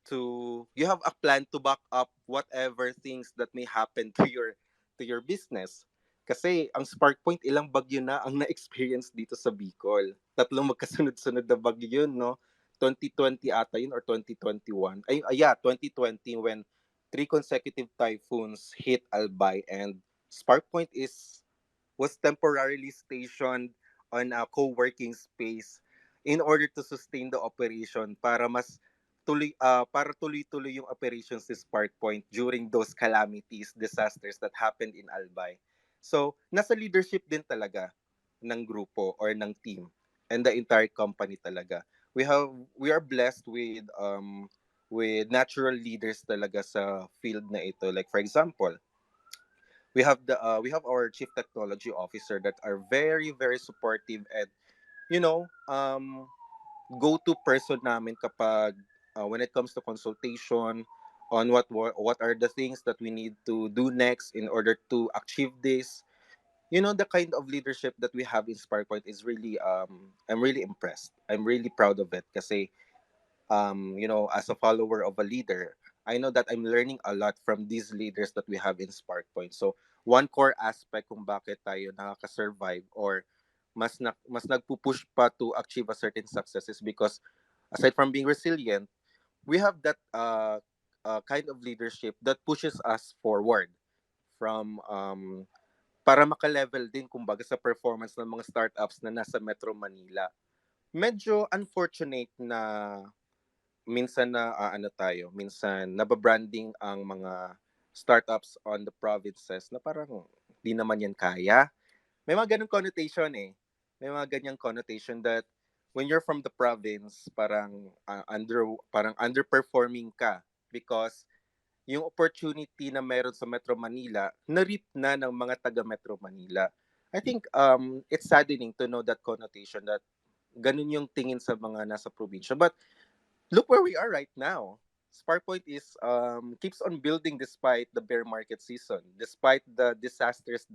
to you have a plan to back up whatever things that may happen to your business. Kasi ang SparkPoint ilang bagyo na ang na-experience dito sa Bicol. Tatlong magkasunod-sunod na bagyo yun, no? 2020 ata yun or 2021. Yeah, 2020 when three consecutive typhoons hit Albay and SparkPoint is was temporarily stationed on a co-working space in order to sustain the operation para tuloy-tuloy yung operations ni SparkPoint during those calamities, disasters that happened in Albay. So, nasa leadership din talaga ng grupo or ng team and the entire company talaga. We are blessed with natural leaders talaga sa field na ito. Like for example, we have our chief technology officer that are very supportive and you know go-to person namin kapag when it comes to consultation on what are the things that we need to do next in order to achieve this. You know, the kind of leadership that we have in SparkPoint is really I'm really impressed. I'm really proud of it kasi you know, as a follower of a leader, I know that I'm learning a lot from these leaders that we have in SparkPoint. So, one core aspect kung bakit tayo nakaka-survive or mas nagpupush pa to achieve a certain success is because aside from being resilient, we have that kind of leadership that pushes us forward from para maka-level din kumbaga sa performance ng mga startups na nasa Metro Manila. Medyo unfortunate na minsan na ano tayo, minsan nababranding ang mga startups on the provinces na parang di naman yan kaya. May mga ganung connotation eh. May mga ganyang connotation that when you're from the province, parang underperforming ka because yung opportunity na meron sa Metro Manila, na-reap na ng mga taga Metro Manila. I think it's saddening to know that connotation that ganun yung tingin sa mga nasa probinsya. But look where we are right now. SparkPoint is keeps on building despite the bear market season, despite the disasters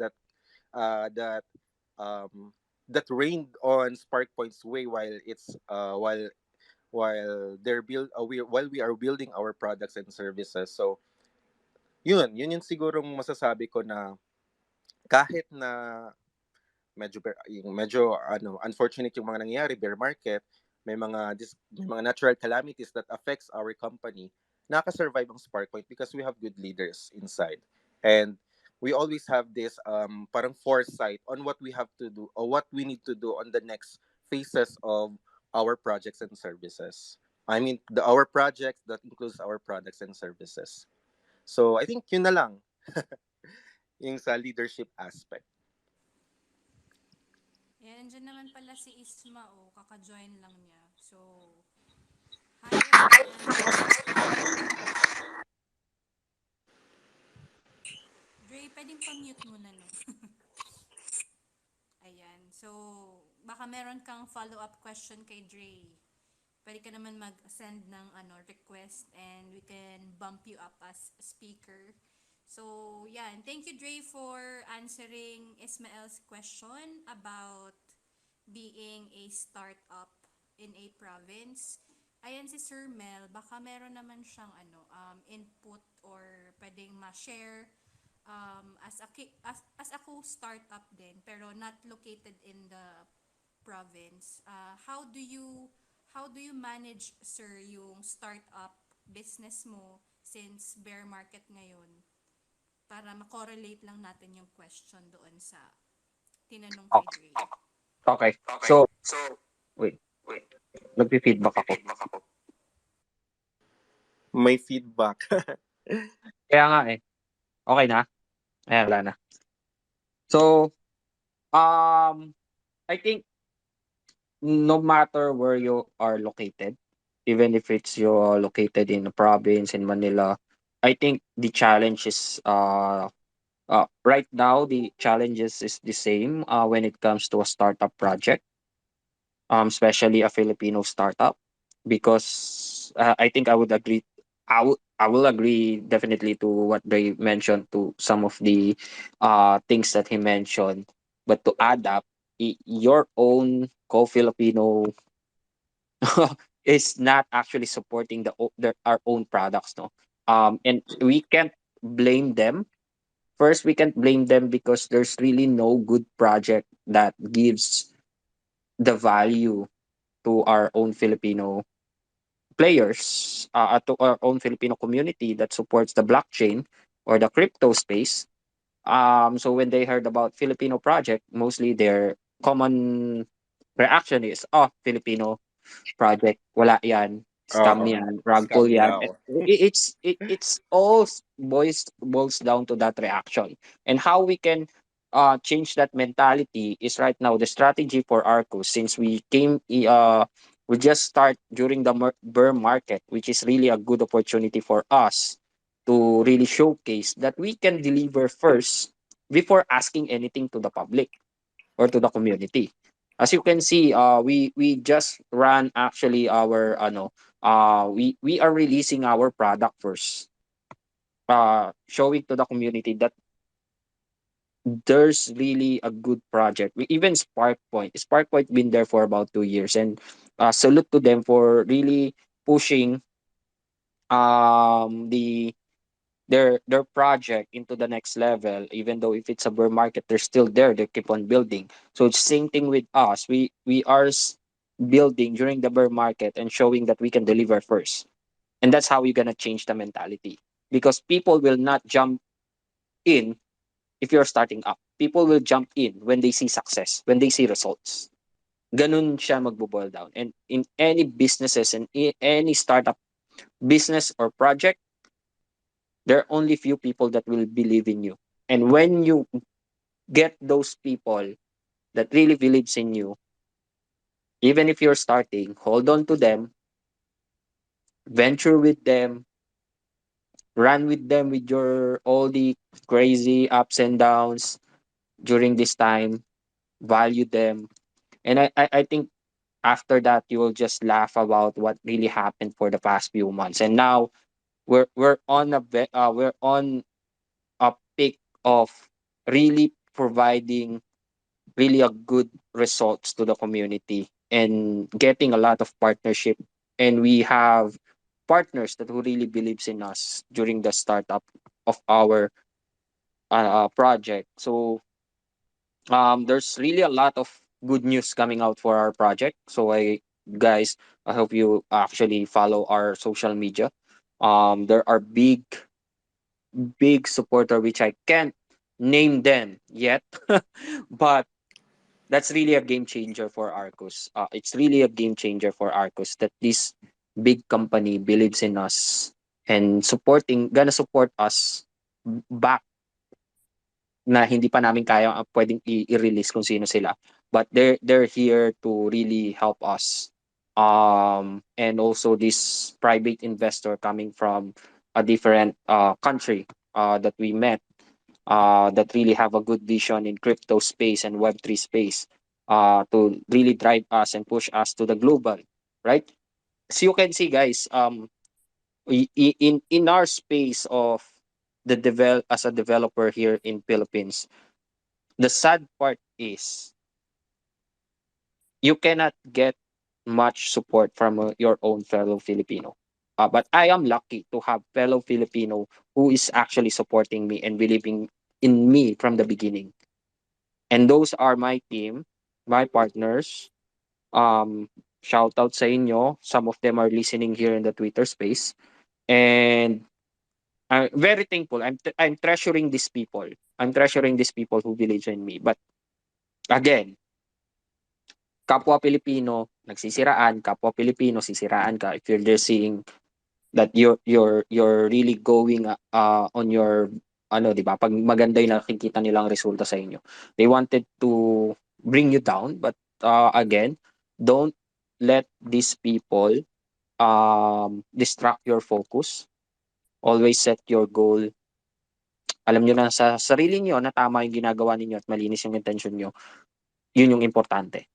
uh, that um, that rained on SparkPoint's way while while we are building our products and services. So yun yung sigurong masasabi ko na kahit na medyo ano unfortunate yung mga nangyayari bear market, may mga natural calamities that affects our company, nakaka-survive ang SparkPoint because we have good leaders inside. And we always have this parang foresight on what we have to do or what we need to do on the next phases of our projects and services. I mean, our projects that includes our products and services. So, I think yun na lang yung sa leadership aspect. Yan, nandiyan naman pala si Isma, oh, kaka-join lang niya. So, hi Isma. Dre, pwedeng pa-mute muna, no? Ayan. So, baka meron kang follow-up question kay Dre. Pwede ka naman mag-send ng request and we can bump you up as speaker. So, yan. Thank you, Dre, for answering Ismael's question about being a startup in a province. Ayan si Sir Mel, baka meron naman siyang input or pwedeng ma-share as a co-startup din pero not located in the province. How do you manage, sir, yung startup business mo since bear market ngayon? Para ma-correlate lang natin yung question doon sa tinanong kay Dre. Okay. So, wait. Nagpi-feedback ako. May feedback. Kaya nga eh. Okay na? Ayan, wala na. So, I think no matter where you are located, even if it's you're located in a province in Manila, I think the challenge is Right now, the challenges is the same when it comes to a startup project, especially a Filipino startup, because I think I would agree. I will agree definitely to what they mentioned, to some of the things that he mentioned. But to add up, your own co-Filipino is not actually supporting our own products, no. And we can't blame them. First, we can't blame them because there's really no good project that gives the value to our own Filipino players, to our own Filipino community that supports the blockchain or the crypto space. So when they heard about Filipino project, mostly their common reaction is, oh, Filipino project, wala yan, scam Oo. yan, rug pull Scam yan. daw. It's all boils down to that reaction. And how we can change that mentality is right now the strategy for Arcus, since we just start during the bear market, which is really a good opportunity for us to really showcase that we can deliver first before asking anything to the public or to the community. As you can see, we just ran actually our we are releasing our product first, showing to the community that there's really a good project. Even SparkPoint been there for about 2 years, and salute to them for really pushing the their project into the next level. Even though if it's a bear market, they're still there, they keep on building. So it's same thing with us. We are building during the bear market and showing that we can deliver first, and that's how we're gonna change the mentality, because people will not jump in if you're starting up. People will jump in when they see success, when they see results. Ganun siya magbo-boil down. And in any businesses and any startup business or project, there are only few people that will believe in you. And when you get those people that really believes in you, even if you're starting, hold on to them, venture with them, run with them with your all the crazy ups and downs during this time, value them. And I think after that you will just laugh about what really happened for the past few months. And now we're on we're on a peak of really providing really a good results to the community and getting a lot of partnership. And we have partners that who really believes in us during the startup of our project. So there's really a lot of good news coming out for our project. So guys, I hope you actually follow our social media. There are big supporter which I can't name them yet, but that's really a game changer for Arcus. It's really a game changer for Arcus that this big company believes in us and gonna support us back, na hindi pa namin kaya pwedeng i-release kung sino sila. But they're here to really help us. And also this private investor coming from a different country that we met, that really have a good vision in crypto space and Web3 space, to really drive us and push us to the global, right? So you can see, guys, in our space of the as a developer here in Philippines, the sad part is you cannot get much support from your own fellow Filipino. But I am lucky to have fellow Filipino who is actually supporting me and believing in me from the beginning. And those are my team, my partners. Shout out sa inyo. Some of them are listening here in the Twitter space. And I'm very thankful. I'm treasuring these people. I'm treasuring these people who believe in me. But again, kapwa Pilipino nagsisiraan, kapwa Pilipino sisiraan ka if you're just seeing that you're really going on your ano, 'di ba? Pag maganda yung nakikita nilang resulta sa inyo. They wanted to bring you down, but again, don't let these people distract your focus. Always set your goal alam nyo na sa sarili nyo na tama yung ginagawa ninyo at malinis yung intention nyo, yun yung importante.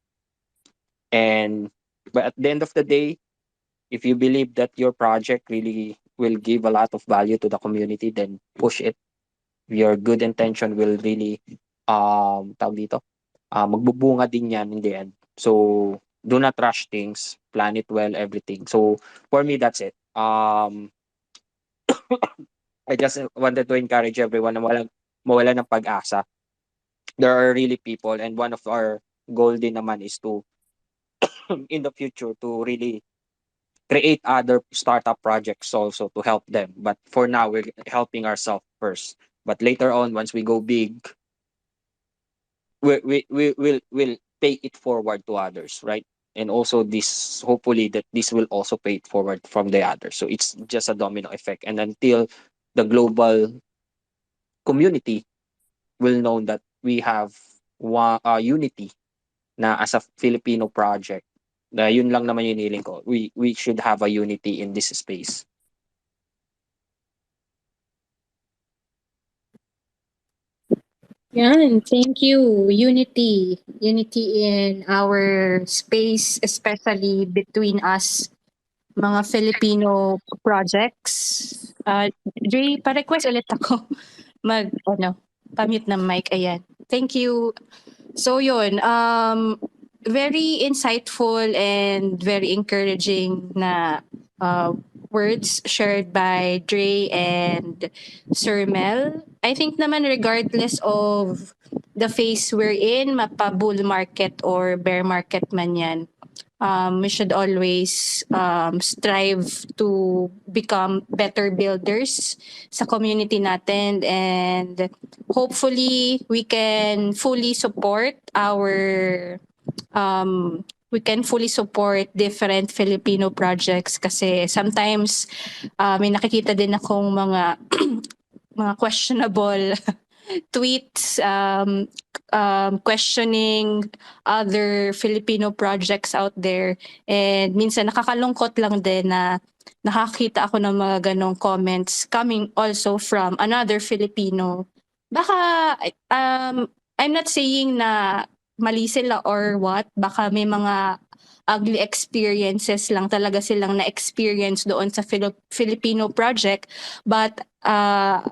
And but at the end of the day, if you believe that your project really will give a lot of value to the community, then push it. Your good intention will really tawag dito, magbubunga din yan in the end. So do not rush things, plan it well, everything. So for me, that's it. I just wanted to encourage everyone na mawala ng pag-asa. There are really people, and one of our goal din naman is to in the future to really create other startup projects also to help them. But for now, we're helping ourselves first. But later on, once we go big, we'll pay it forward to others, right? And also this, hopefully that this will also pay it forward from the others. So it's just a domino effect. And until the global community will know that we have one unity na as a Filipino project, na yun lang naman yung hiling ko. We should have a unity in this space. Yan, thank you. Unity. Unity in our space, especially between us, mga Filipino projects. Dre, pa-request ulit ako pa-mute ng mic. Ayan. Thank you. So yun, very insightful and very encouraging na words shared by Dre and Sir Mel. I think naman regardless of the phase we're in, mapa bull market or bear market man yan, we should always strive to become better builders sa community natin, and hopefully we can fully support different Filipino projects kasi sometimes may nakikita din akong mga mga questionable tweets questioning other Filipino projects out there, and minsan nakakalungkot lang din na nakakita ako ng mga ganong comments coming also from another Filipino. Baka I'm not saying na mali sila or what, baka may mga ugly experiences lang talaga silang na-experience doon sa Filipino project, but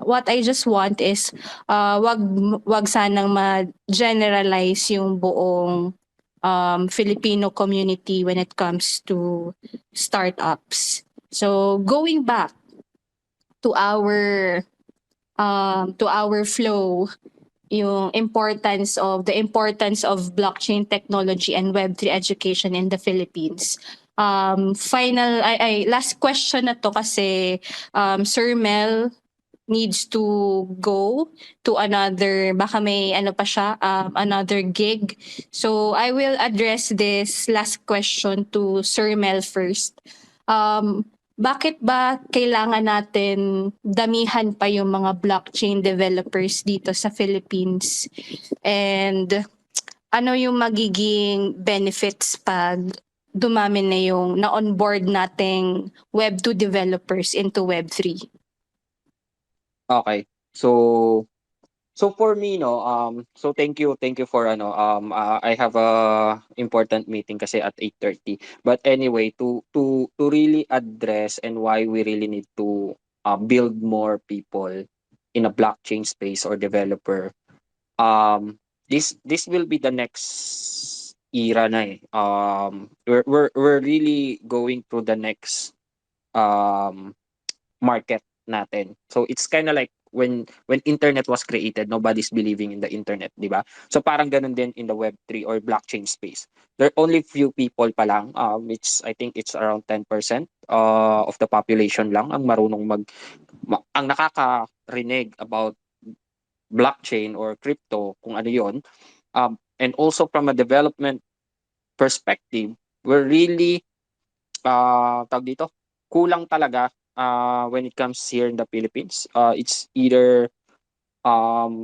what I just want is wag sanang ma-generalize yung buong Filipino community when it comes to startups. So going back to our flow, yung the importance of blockchain technology and Web3 education in the Philippines. Last question na to kasi Sir Mel needs to go to another, baka may another gig. So I will address this last question to Sir Mel first. Bakit ba kailangan natin damihan pa yung mga blockchain developers dito sa Philippines? And ano yung magiging benefits pag dumami na yung na-onboard nating Web2 developers into Web3? Okay. So for me, so thank you for I have a important meeting kasi at 8:30. But anyway, to really address and why we really need to build more people in a blockchain space or developer. This will be the next era na eh. We're really going through the next market natin. So it's kind of like when internet was created, nobody's believing in the internet, di ba? So parang ganun din in the Web3 or blockchain space. There are only few people pa lang. I think it's around 10% of the population lang ang marunong ang nakakarinig about blockchain or crypto, kung ano yon. And also from a development perspective, we're really tawag dito, kulang talaga when it comes here in the Philippines. It's either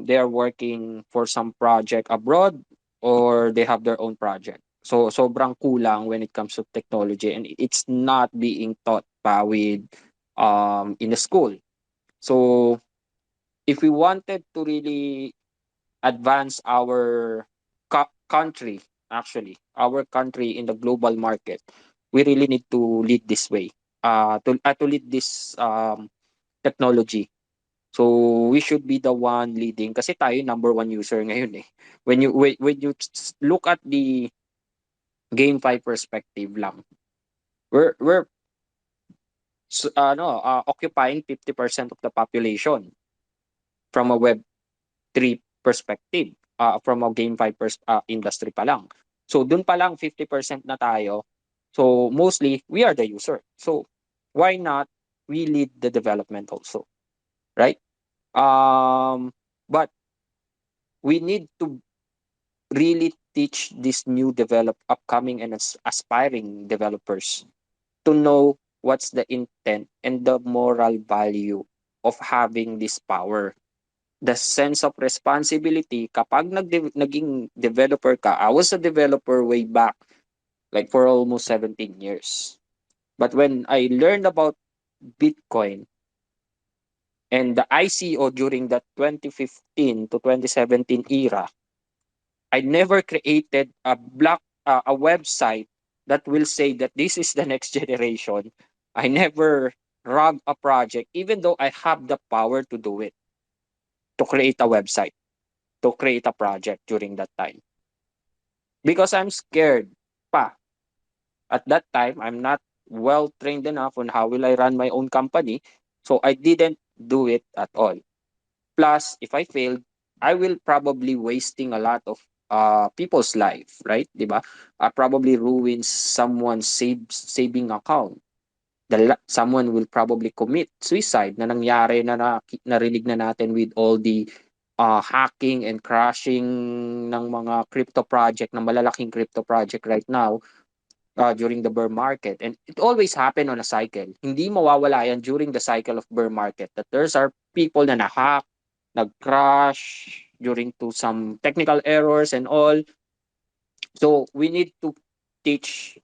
they are working for some project abroad or they have their own project. So sobrang kulang when it comes to technology, and it's not being taught pa with in the school. So if we wanted to really advance our country, actually, our country in the global market, we really need to lead this way, to lead this technology. So we should be the one leading kasi tayo number one user ngayon eh. When you look at the GameFi perspective lang, we're occupying 50% of the population from a Web3 perspective, from a industry pa lang. So dun pa lang 50% na tayo. So mostly we are the user. So why not we lead the development also, right? But we need to really teach these new upcoming and aspiring developers to know what's the intent and the moral value of having this power. The sense of responsibility kapag naging developer ka. I was a developer way back, like for almost 17 years. But when I learned about Bitcoin and the ICO during the 2015 to 2017 era, I never created a website that will say that this is the next generation. I never rug a project, even though I have the power to do it, to create a website, to create a project during that time. Because I'm scared pa. At that time, I'm not well trained enough on how will I run my own company. So I didn't do it at all. Plus, if I failed, I will probably wasting a lot of people's life, right? 'Di ba? I probably ruin someone's saving account. Someone will probably commit suicide na nangyari narinig na natin with all the hacking and crashing ng mga crypto project, ng malalaking crypto project right now during the bear market. And it always happen on a cycle. Hindi mawawala yan during the cycle of bear market that there's are people na na-hack, nag-crash during to some technical errors and all. So we need to teach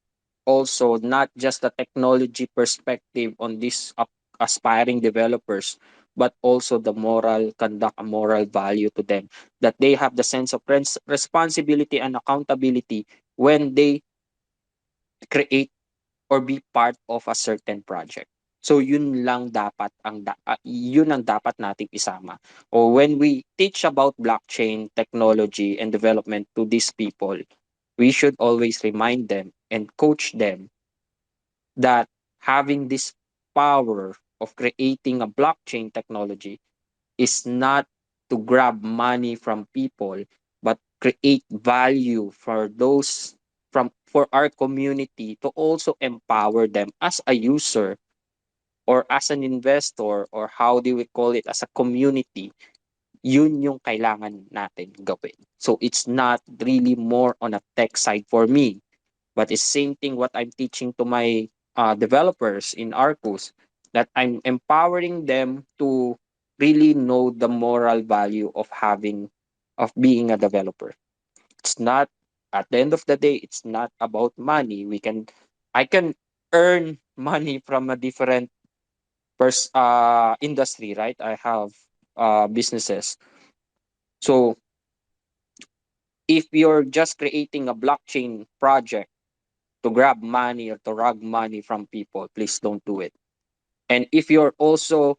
also not just the technology perspective on these aspiring developers, but also the moral conduct, a moral value to them, that they have the sense of responsibility and accountability when they create or be part of a certain project. So yun ang dapat nating isama. Or when we teach about blockchain technology and development to these people, we should always remind them and coach them that having this power of creating a blockchain technology is not to grab money from people, but create value for those for our community, to also empower them as a user or as an investor, or how do we call it, as a community. Yun yung kailangan natin gawin. So it's not really more on a tech side for me, but it's same thing what I'm teaching to my developers in Arcus, that I'm empowering them to really know the moral value of being a developer. It's not, at the end of the day, it's not about money. I can earn money from a different industry, right? I have businesses. So if you're just creating a blockchain project to grab money or to rug money from people, please don't do it. And if you're also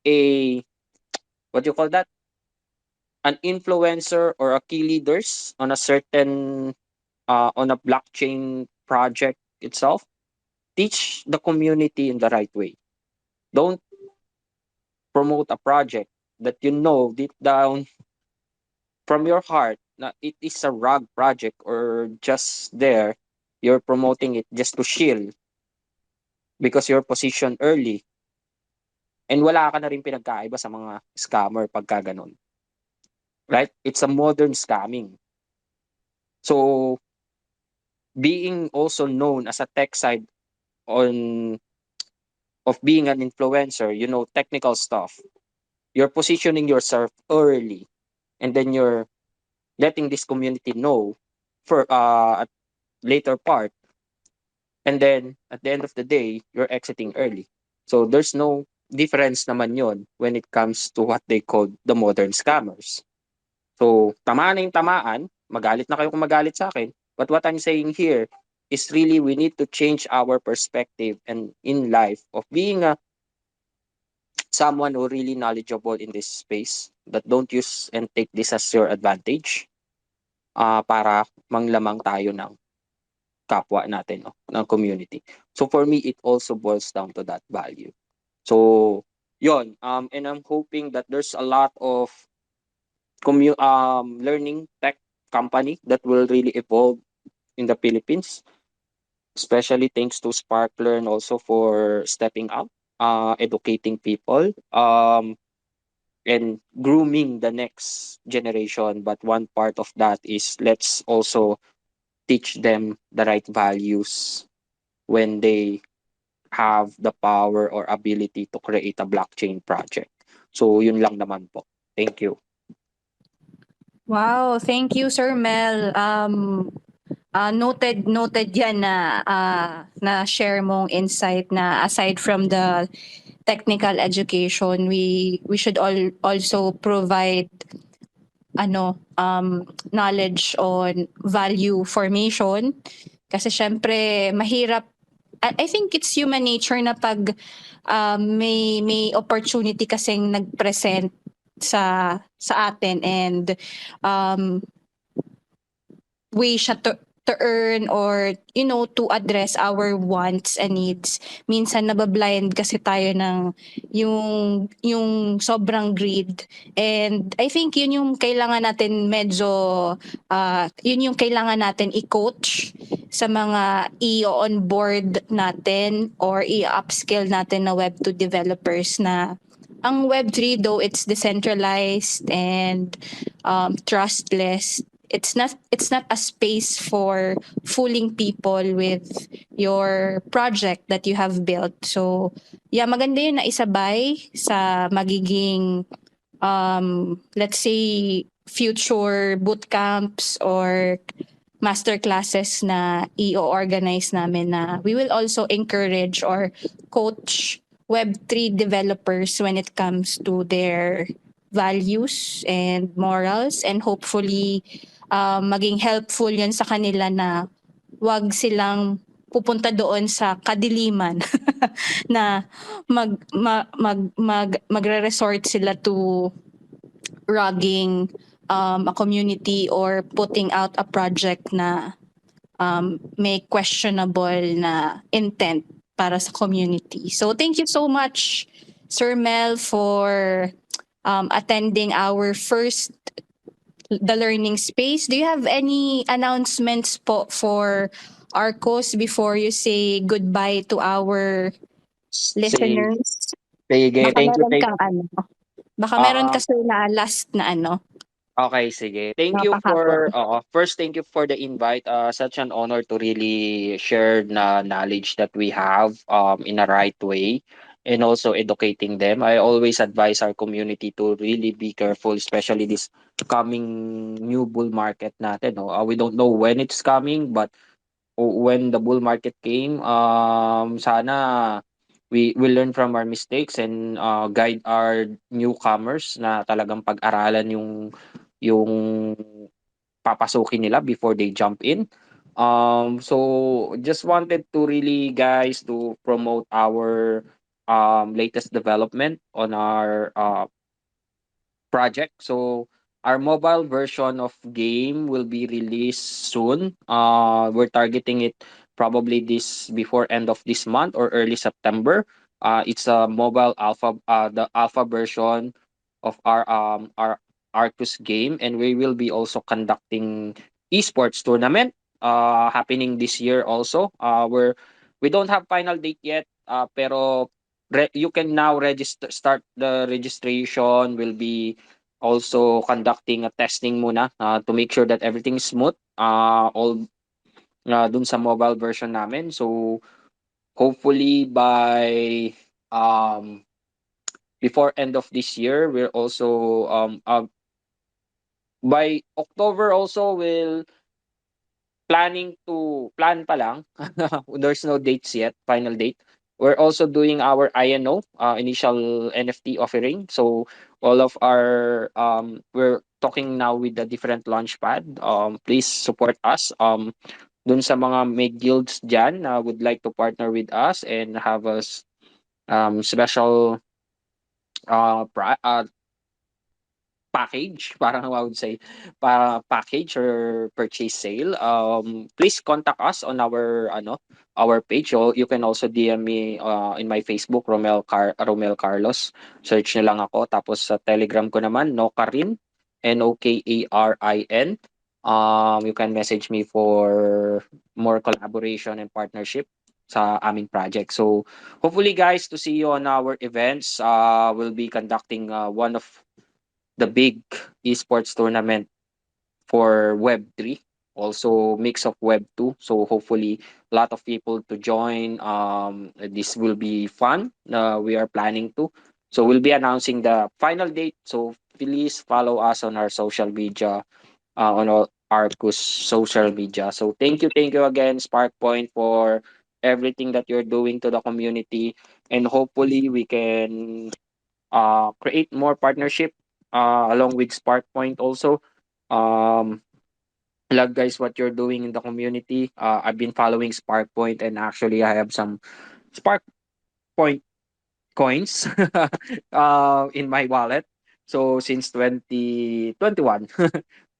a, what do you call that, an influencer or a key leaders on a certain on a blockchain project itself, teach the community in the right way. Don't promote a project that you know deep down from your heart na it is a rug project, or just there you're promoting it just to shield because you're positioned early, and wala ka na rin pinagkaiba sa mga scammer pagka ganun. Right? It's a modern scamming. So being also known as a tech side on of being an influencer, technical stuff. You're positioning yourself early, and then you're letting this community know for at later part, and then at the end of the day, you're exiting early. So there's no difference naman yon when it comes to what they call the modern scammers. So, tamaan na yung tamaan, magalit na kayo kung magalit sa akin. But what I'm saying here is really we need to change our perspective and in life of being someone who really knowledgeable in this space that don't use and take this as your advantage para manglamang tayo ng kapwa natin, no, ng community. So for me, it also boils down to that value. So, yon, and I'm hoping that there's a lot of learning tech company that will really evolve in the Philippines, especially thanks to SparkLearn also for stepping up, educating people, and grooming the next generation. But one part of that is let's also teach them the right values when they have the power or ability to create a blockchain project. So yun lang naman po. Thank you. Wow, thank you, Sir Mel. Noted yan na share mong insight na aside from the technical education, we should also provide knowledge on value formation kasi syempre mahirap. I think it's human nature na pag may opportunity kasing nag-present sa atin and um, way siya to earn or to address our wants and needs. Minsan nabablind kasi tayo ng yung sobrang greed, and I think yun yung kailangan natin medyo yun yung kailangan natin i-coach sa mga i-onboard natin or i-upskill natin na Web2 developers na ang Web3, though it's decentralized and trustless, it's not a space for fooling people with your project that you have built. So yeah, maganda yun na isabay sa magiging let's say future boot camps or master classes na i-organize namin, na we will also encourage or coach Web3 developers when it comes to their values and morals, and hopefully maging helpful yun sa kanila na wag silang pupunta doon sa kadiliman na magre-resort sila to rugging a community or putting out a project na may questionable na intent para sa community. So thank you so much, Sir Mel, for attending our first the learning space. Do you have any announcements po for Arcos before you say goodbye to our Sige, listeners? sige, Baka thank you, meron kang baka meron um, ka, sir, na last na okay, sige. Thank you napakapon. for first thank you for the invite. Such an honor to really share na knowledge that we have in a right way and also educating them. I always advise our community to really be careful, especially this coming new bull market natin. No? We don't know when it's coming, but when the bull market came, sana we learn from our mistakes and guide our newcomers na talagang pag-aralan yung papasukin nila before they jump in. So just wanted to really guys to promote our latest development on our project. So our mobile version of game will be released soon. We're targeting it probably this before end of this month or early September. It's a mobile alpha, the alpha version of our Arcus game, and we will be also conducting esports tournament happening this year also. We don't have final date yet, pero you can now register, start the registration. Will be also conducting a testing muna to make sure that everything is smooth all dun sa mobile version namin. So hopefully by um before end of this year we're also by October also will planning to plan pa lang. There's no dates yet, final date. we're also doing our INO, initial NFT offering. So all of our we're talking now with the different launchpad. Please support us. Dun sa mga may guilds dyan na would like to partner with us and have us special package, parang I would say, package or purchase sale, please contact us on our page. So you can also DM me in my Facebook, Rommel Carlos. Search niyo lang ako. Tapos sa Telegram ko naman, Nokarin, Nokarin. You can message me for more collaboration and partnership sa aming project. So hopefully guys, to see you on our events. We'll be conducting one of the big esports tournament for Web3, also mix of Web2. So hopefully a lot of people to join. This will be fun. We are planning to. So we'll be announcing the final date. So please follow us on our social media, on all Arcus social media. So thank you again, SparkPoint, for everything that you're doing to the community. And hopefully we can create more partnership along with SparkPoint also. Um, love guys what you're doing in the community. I've been following SparkPoint and actually I have some SparkPoint coins in my wallet. So since 2021,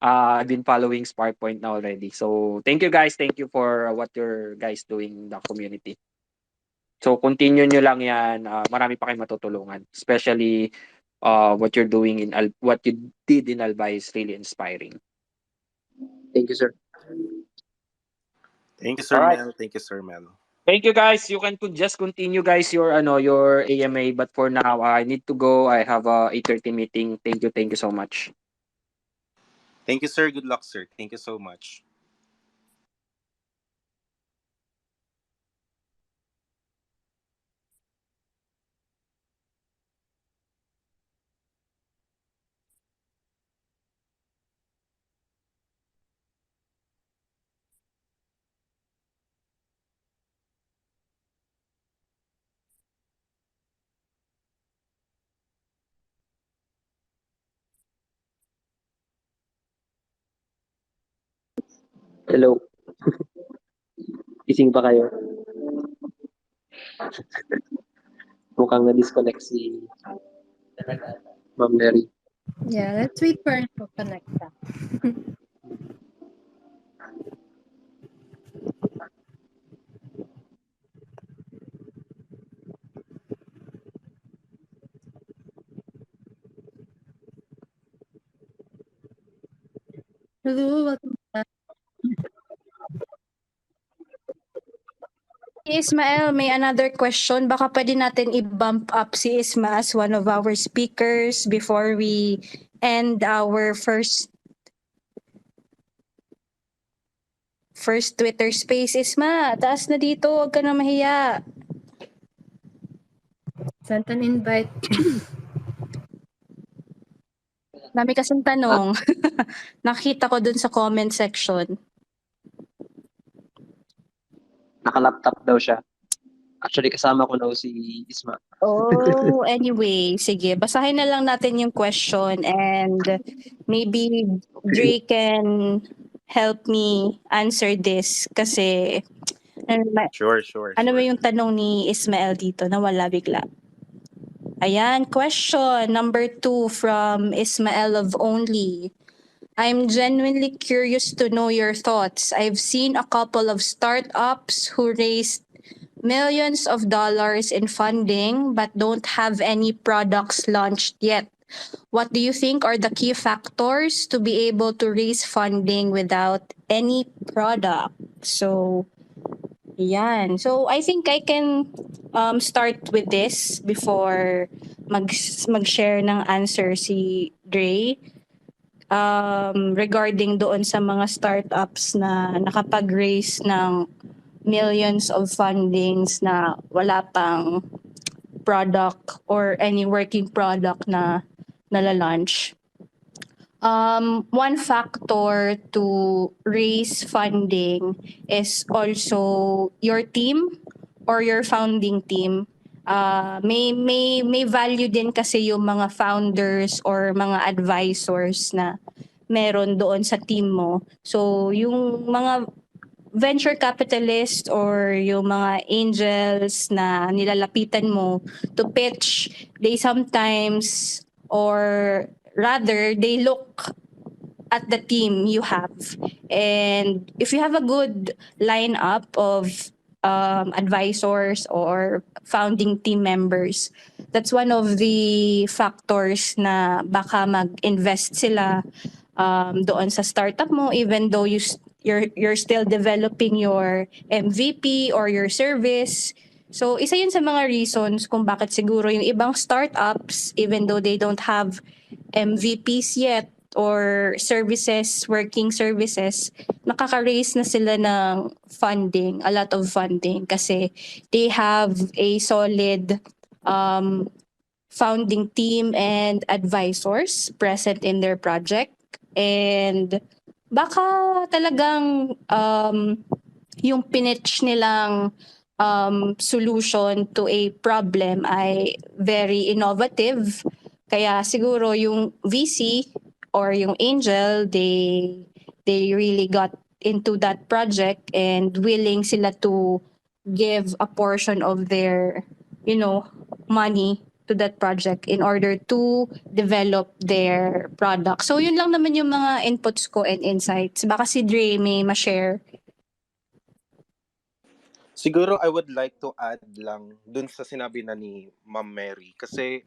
I've been following SparkPoint now already. So thank you guys. Thank you for what you're guys doing in the community. So continue nyo lang yan. Marami pa kayong matutulungan. Especially what you're doing what you did in Alba is really inspiring. Thank you, sir. Thank you, All Sir right. Mel. Thank you, Sir Mel. Thank you guys. You can just continue guys your AMA, but for now I need to go. I have a 8:30 meeting. Thank you so much. Thank you, sir. Good luck, sir. Thank you so much. Hello. Gising pa kayo? Mukhang na-disconnect si Ma'am Mary. Yeah, let's wait for it to connect back. Hello, welcome back. Ismael, may another question. Baka pwede natin i-bump up si Isma as one of our speakers before we end our first Twitter space. Isma, taas na dito. Huwag ka na mahiya. Sent an invite. Dami kasing tanong. Nakita ko dun sa comment section. Naka-laptop daw siya. Actually, kasama ko daw si Isma. Oh, anyway, sige. Basahin na lang natin yung question and maybe Dre can help me answer this kasi Sure, sure, ano ba sure. yung tanong ni Ismael dito? Nawala bigla. Ayan, question number 2 from Ismael of Only. I'm genuinely curious to know your thoughts. I've seen a couple of startups who raised millions of dollars in funding but don't have any products launched yet. What do you think are the key factors to be able to raise funding without any product? So, yan. So, I think I can start with this before mag-share ng answer si Dre. Regarding doon sa mga startups na nakapag-raise ng millions of fundings na wala pang product or any working product na nala-launch. One factor to raise funding is also your team or your founding team, may value din kasi yung mga founders or mga advisors na meron doon sa team mo. So yung mga venture capitalist or yung mga angels na nilalapitan mo to pitch, they sometimes, or rather they look at the team you have. And if you have a good lineup of advisors or founding team members, that's one of the factors na baka mag-invest sila doon sa startup mo, even though you're still developing your MVP or your service. So isa yun sa mga reasons kung bakit siguro yung ibang startups, even though they don't have MVPs yet or services, working services, nakaka-raise na sila ng funding, a lot of funding kasi they have a solid um, founding team and advisors present in their project. And baka talagang yung pinitch nilang solution to a problem ay very innovative. Kaya siguro yung VC or yung angel, they really got into that project and willing sila to give a portion of their, money to that project in order to develop their product. So yun lang naman yung mga inputs ko and insights. Baka si Dre may ma-share. Siguro I would like to add lang dun sa sinabi na ni Ma'am Mary kasi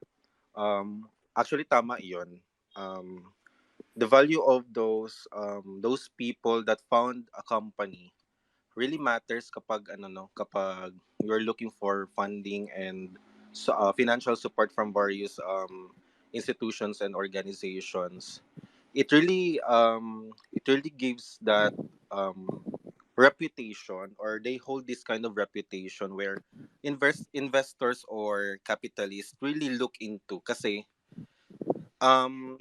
actually tama 'yon. The value of those people that found a company really matters kapag kapag you're looking for funding and financial support from various institutions and organizations. It really gives that reputation, or they hold this kind of reputation where investors or capitalists really look into kasi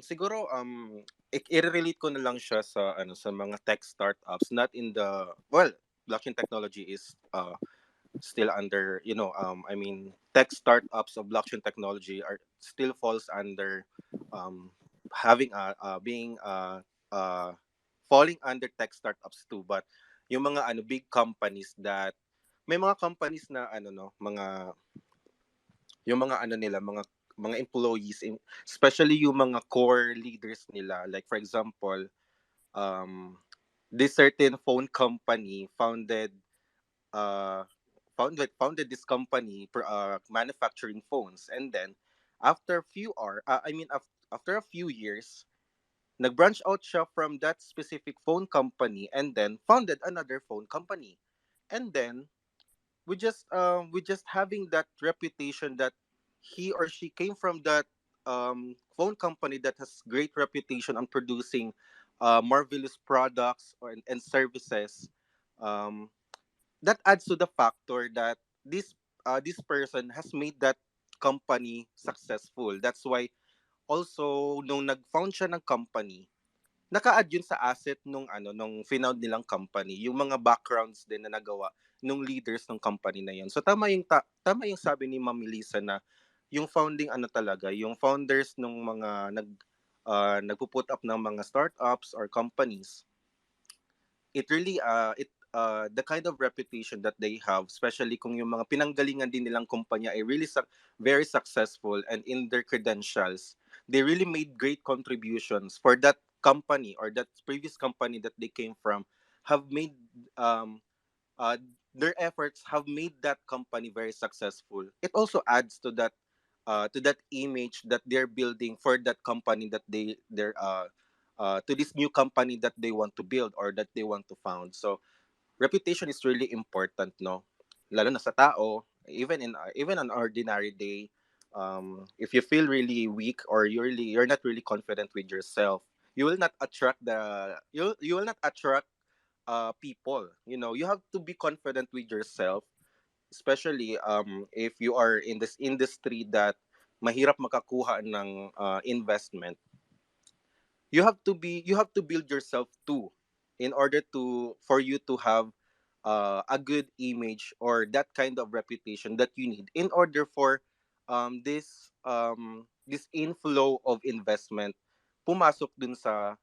siguro i-relate ko na lang siya sa sa mga tech startups, not in the, well, blockchain technology is still under, I mean, tech startups of blockchain technology are still falls under um having being falling under tech startups too, but yung mga big companies that may mga companies na mga yung mga nila, mga employees, especially yung mga core leaders nila, like for example, this certain phone company uh founded this company manufacturing phones, and then after few hour I mean after a few years, nag-branch out siya from that specific phone company and then founded another phone company. And then we just having that reputation that he or she came from that phone company that has great reputation on producing marvelous products and services. um, that adds to the factor that this person has made that company successful. That's why also nung nag-found siya ng company, naka-add yun sa asset nung finound nilang company, yung mga backgrounds din na nagawa nung leaders ng company na yun. So tama yung sabi ni Ma'am Melissa na yung founding talaga, yung founders nung mga nagpo-put up ng mga startups or companies, it really the kind of reputation that they have, especially kung yung mga pinanggalingan din nilang kumpanya ay really very successful, and in their credentials they really made great contributions for that company or that previous company that they came from, have made um uh, their efforts have made that company very successful. It also adds to that image that they're building for that company that they're to this new company that they want to build or that they want to found. So reputation is really important, no? Lalo na sa tao, even on ordinary day, if you feel really weak or you're not really confident with yourself, you will not attract people. You have to be confident with yourself, especially if you are in this industry that mahirap makakuha ng investment. You have to build yourself too in order to for you to have a good image or that kind of reputation that you need in order for this inflow of investment pumasok dun sa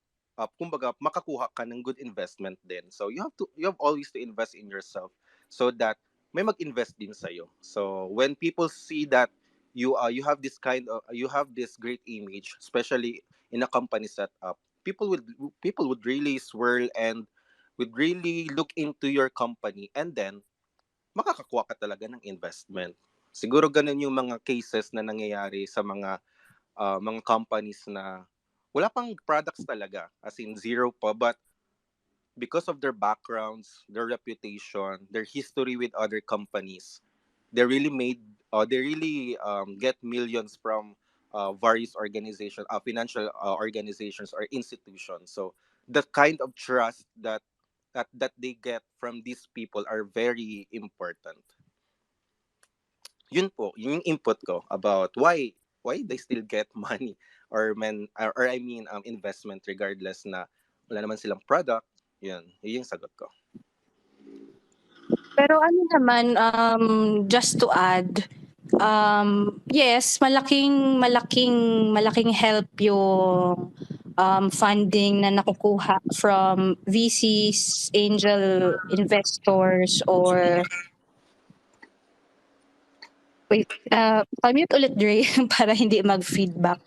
kumbaga makakuha ka ng good investment din. So you have always to invest in yourself so that may mag-invest din sa So when people see that you have this great image, especially in a company setup, people would really swirl and would really look into your company, and then makakakuha ka talaga ng investment. Siguro ganun yung mga cases na nangyayari sa mga companies na wala pang products talaga, as in zero pa, but because of their backgrounds, their reputation, their history with other companies, they really get millions from various organizations, financial organizations or institutions. So the kind of trust that they get from these people are very important. Yun po, yun yung input ko about why they still get money or I mean investment regardless na wala naman silang product. Yun yung sagot ko. Pero ano naman, just to add, yes, malaking help yung funding na nakukuha from VCs, angel investors, or wait, pa-mute ulit, Dre, para hindi mag-feedback.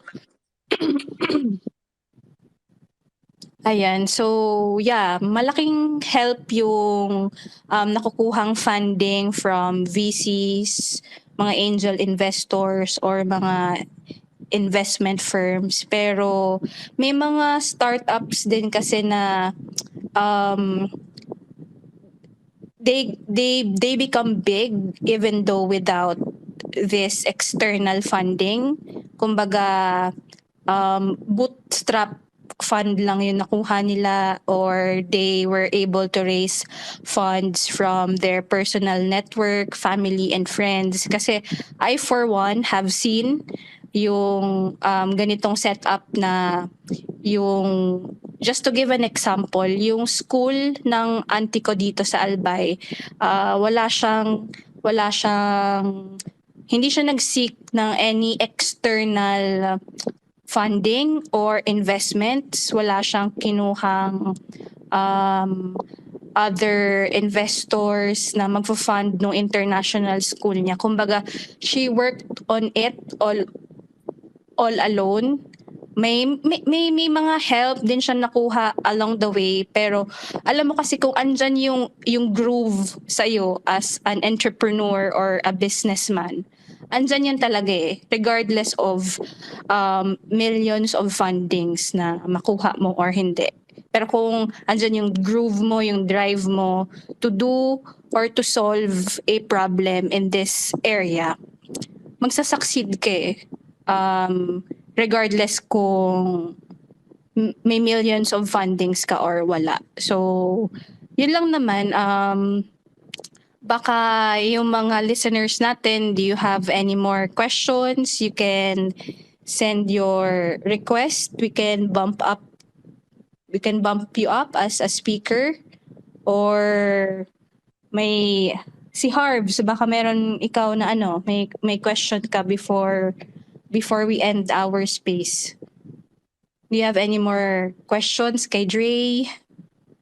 Ayan, so yeah, malaking help yung nakukuhang funding from VCs, mga angel investors, or mga investment firms. Pero may mga startups din kasi na um, they become big even though without this external funding. Kumbaga, bootstrap fund lang yung nakuha nila, or they were able to raise funds from their personal network, family, and friends. Kasi I, for one, have seen yung ganitong setup na yung, just to give an example, yung school ng auntie ko dito sa Albay, hindi siya nag-seek ng any external funding or investments. Wala siyang kinuhang other investors na magpo-fund ng international school niya. Kumbaga, she worked on it all alone. May mga help din siya nakuha along the way, pero alam mo kasi kung andyan yung groove sa'yo as an entrepreneur or a businessman, andyan yan talaga regardless of millions of fundings na makuha mo or hindi. Pero kung andyan yung groove mo, yung drive mo to do or to solve a problem in this area, magsasucceed ka regardless kung may millions of fundings ka or wala. So, yun lang naman. Baka yung mga listeners natin, do you have any more questions? You can send your request. We can bump you up as a speaker. Or may si Harbs, baka meron ikaw na may question ka before we end our space. Do you have any more questions kay Dre?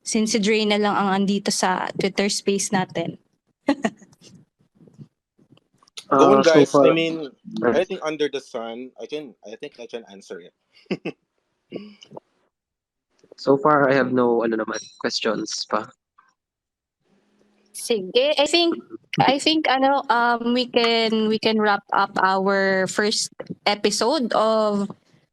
Since si Dre na lang ang andito sa Twitter space natin. Go on, guys. So far, I mean, anything under the sun, I think I can answer it. so far I have no questions pa. Sige, I think we can wrap up our first episode of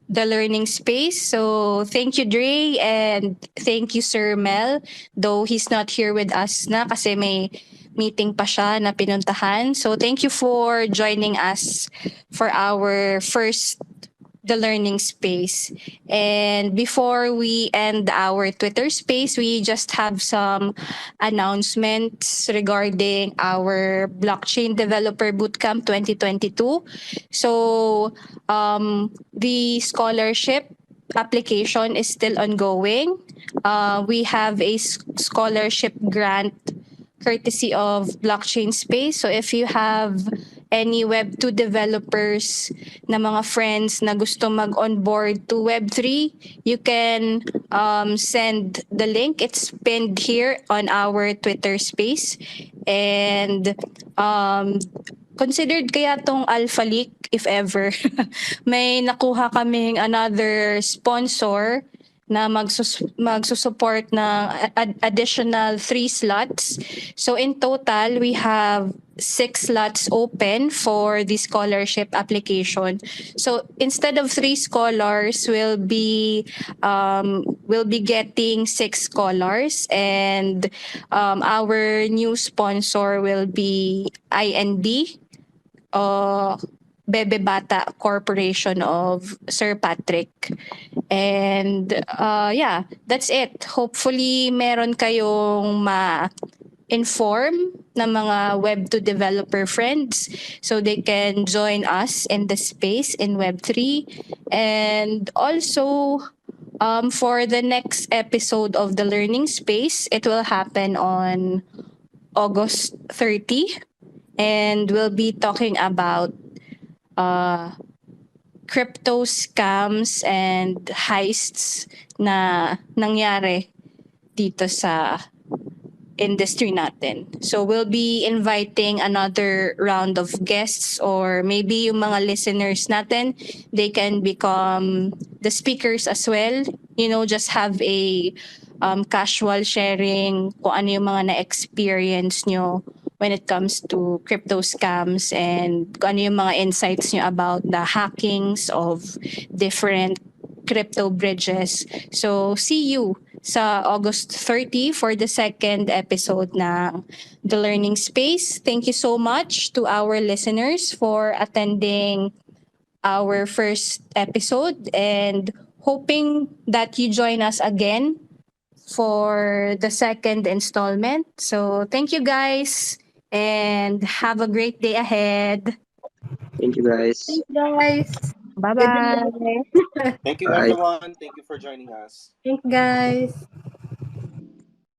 the learning space. So thank you, Dre, and thank you, Sir Mel, though he's not here with us na kasi may meeting pa siya na pinuntahan. So thank you for joining us for our first the learning space. And before we end our Twitter space, we just have some announcements regarding our Blockchain Developer Bootcamp 2022. So the scholarship application is still ongoing. We have a scholarship grant courtesy of Blockchain Space. So if you have any Web2 developers na mga friends na gusto mag-onboard to Web3, you can send the link. It's pinned here on our Twitter space. And considered kaya tong Alpha Leak if ever. May nakuha kaming another sponsor na magsusupport ng additional 3 slots. So in total, we have 6 slots open for the scholarship application. So instead of 3 scholars, we'll be getting 6 scholars, and our new sponsor will be INB, Bebe Bata Corporation of Sir Patrick. And yeah, that's it. Hopefully meron kayong ma-inform ng mga Web2 developer friends so they can join us in the space in Web3. And also, for the next episode of the Learning Space, it will happen on August 30. And we'll be talking about crypto scams and heists na nangyari dito sa industry natin. So we'll be inviting another round of guests, or maybe yung mga listeners natin, they can become the speakers as well. You know, just have a casual sharing kung ano yung mga na-experience nyo when it comes to crypto scams, and kung ano yung mga insights nyo about the hackings of different crypto bridges. So see you sa August 30 for the second episode ng The Learning Space. Thank you so much to our listeners for attending our first episode, and hoping that you join us again for the second installment. So thank you guys, and have a great day ahead. Thank you, guys. Thanks, guys. Good Bye-bye. night. Thank you, Bye. everyone. Thank you for joining us. Thanks, guys.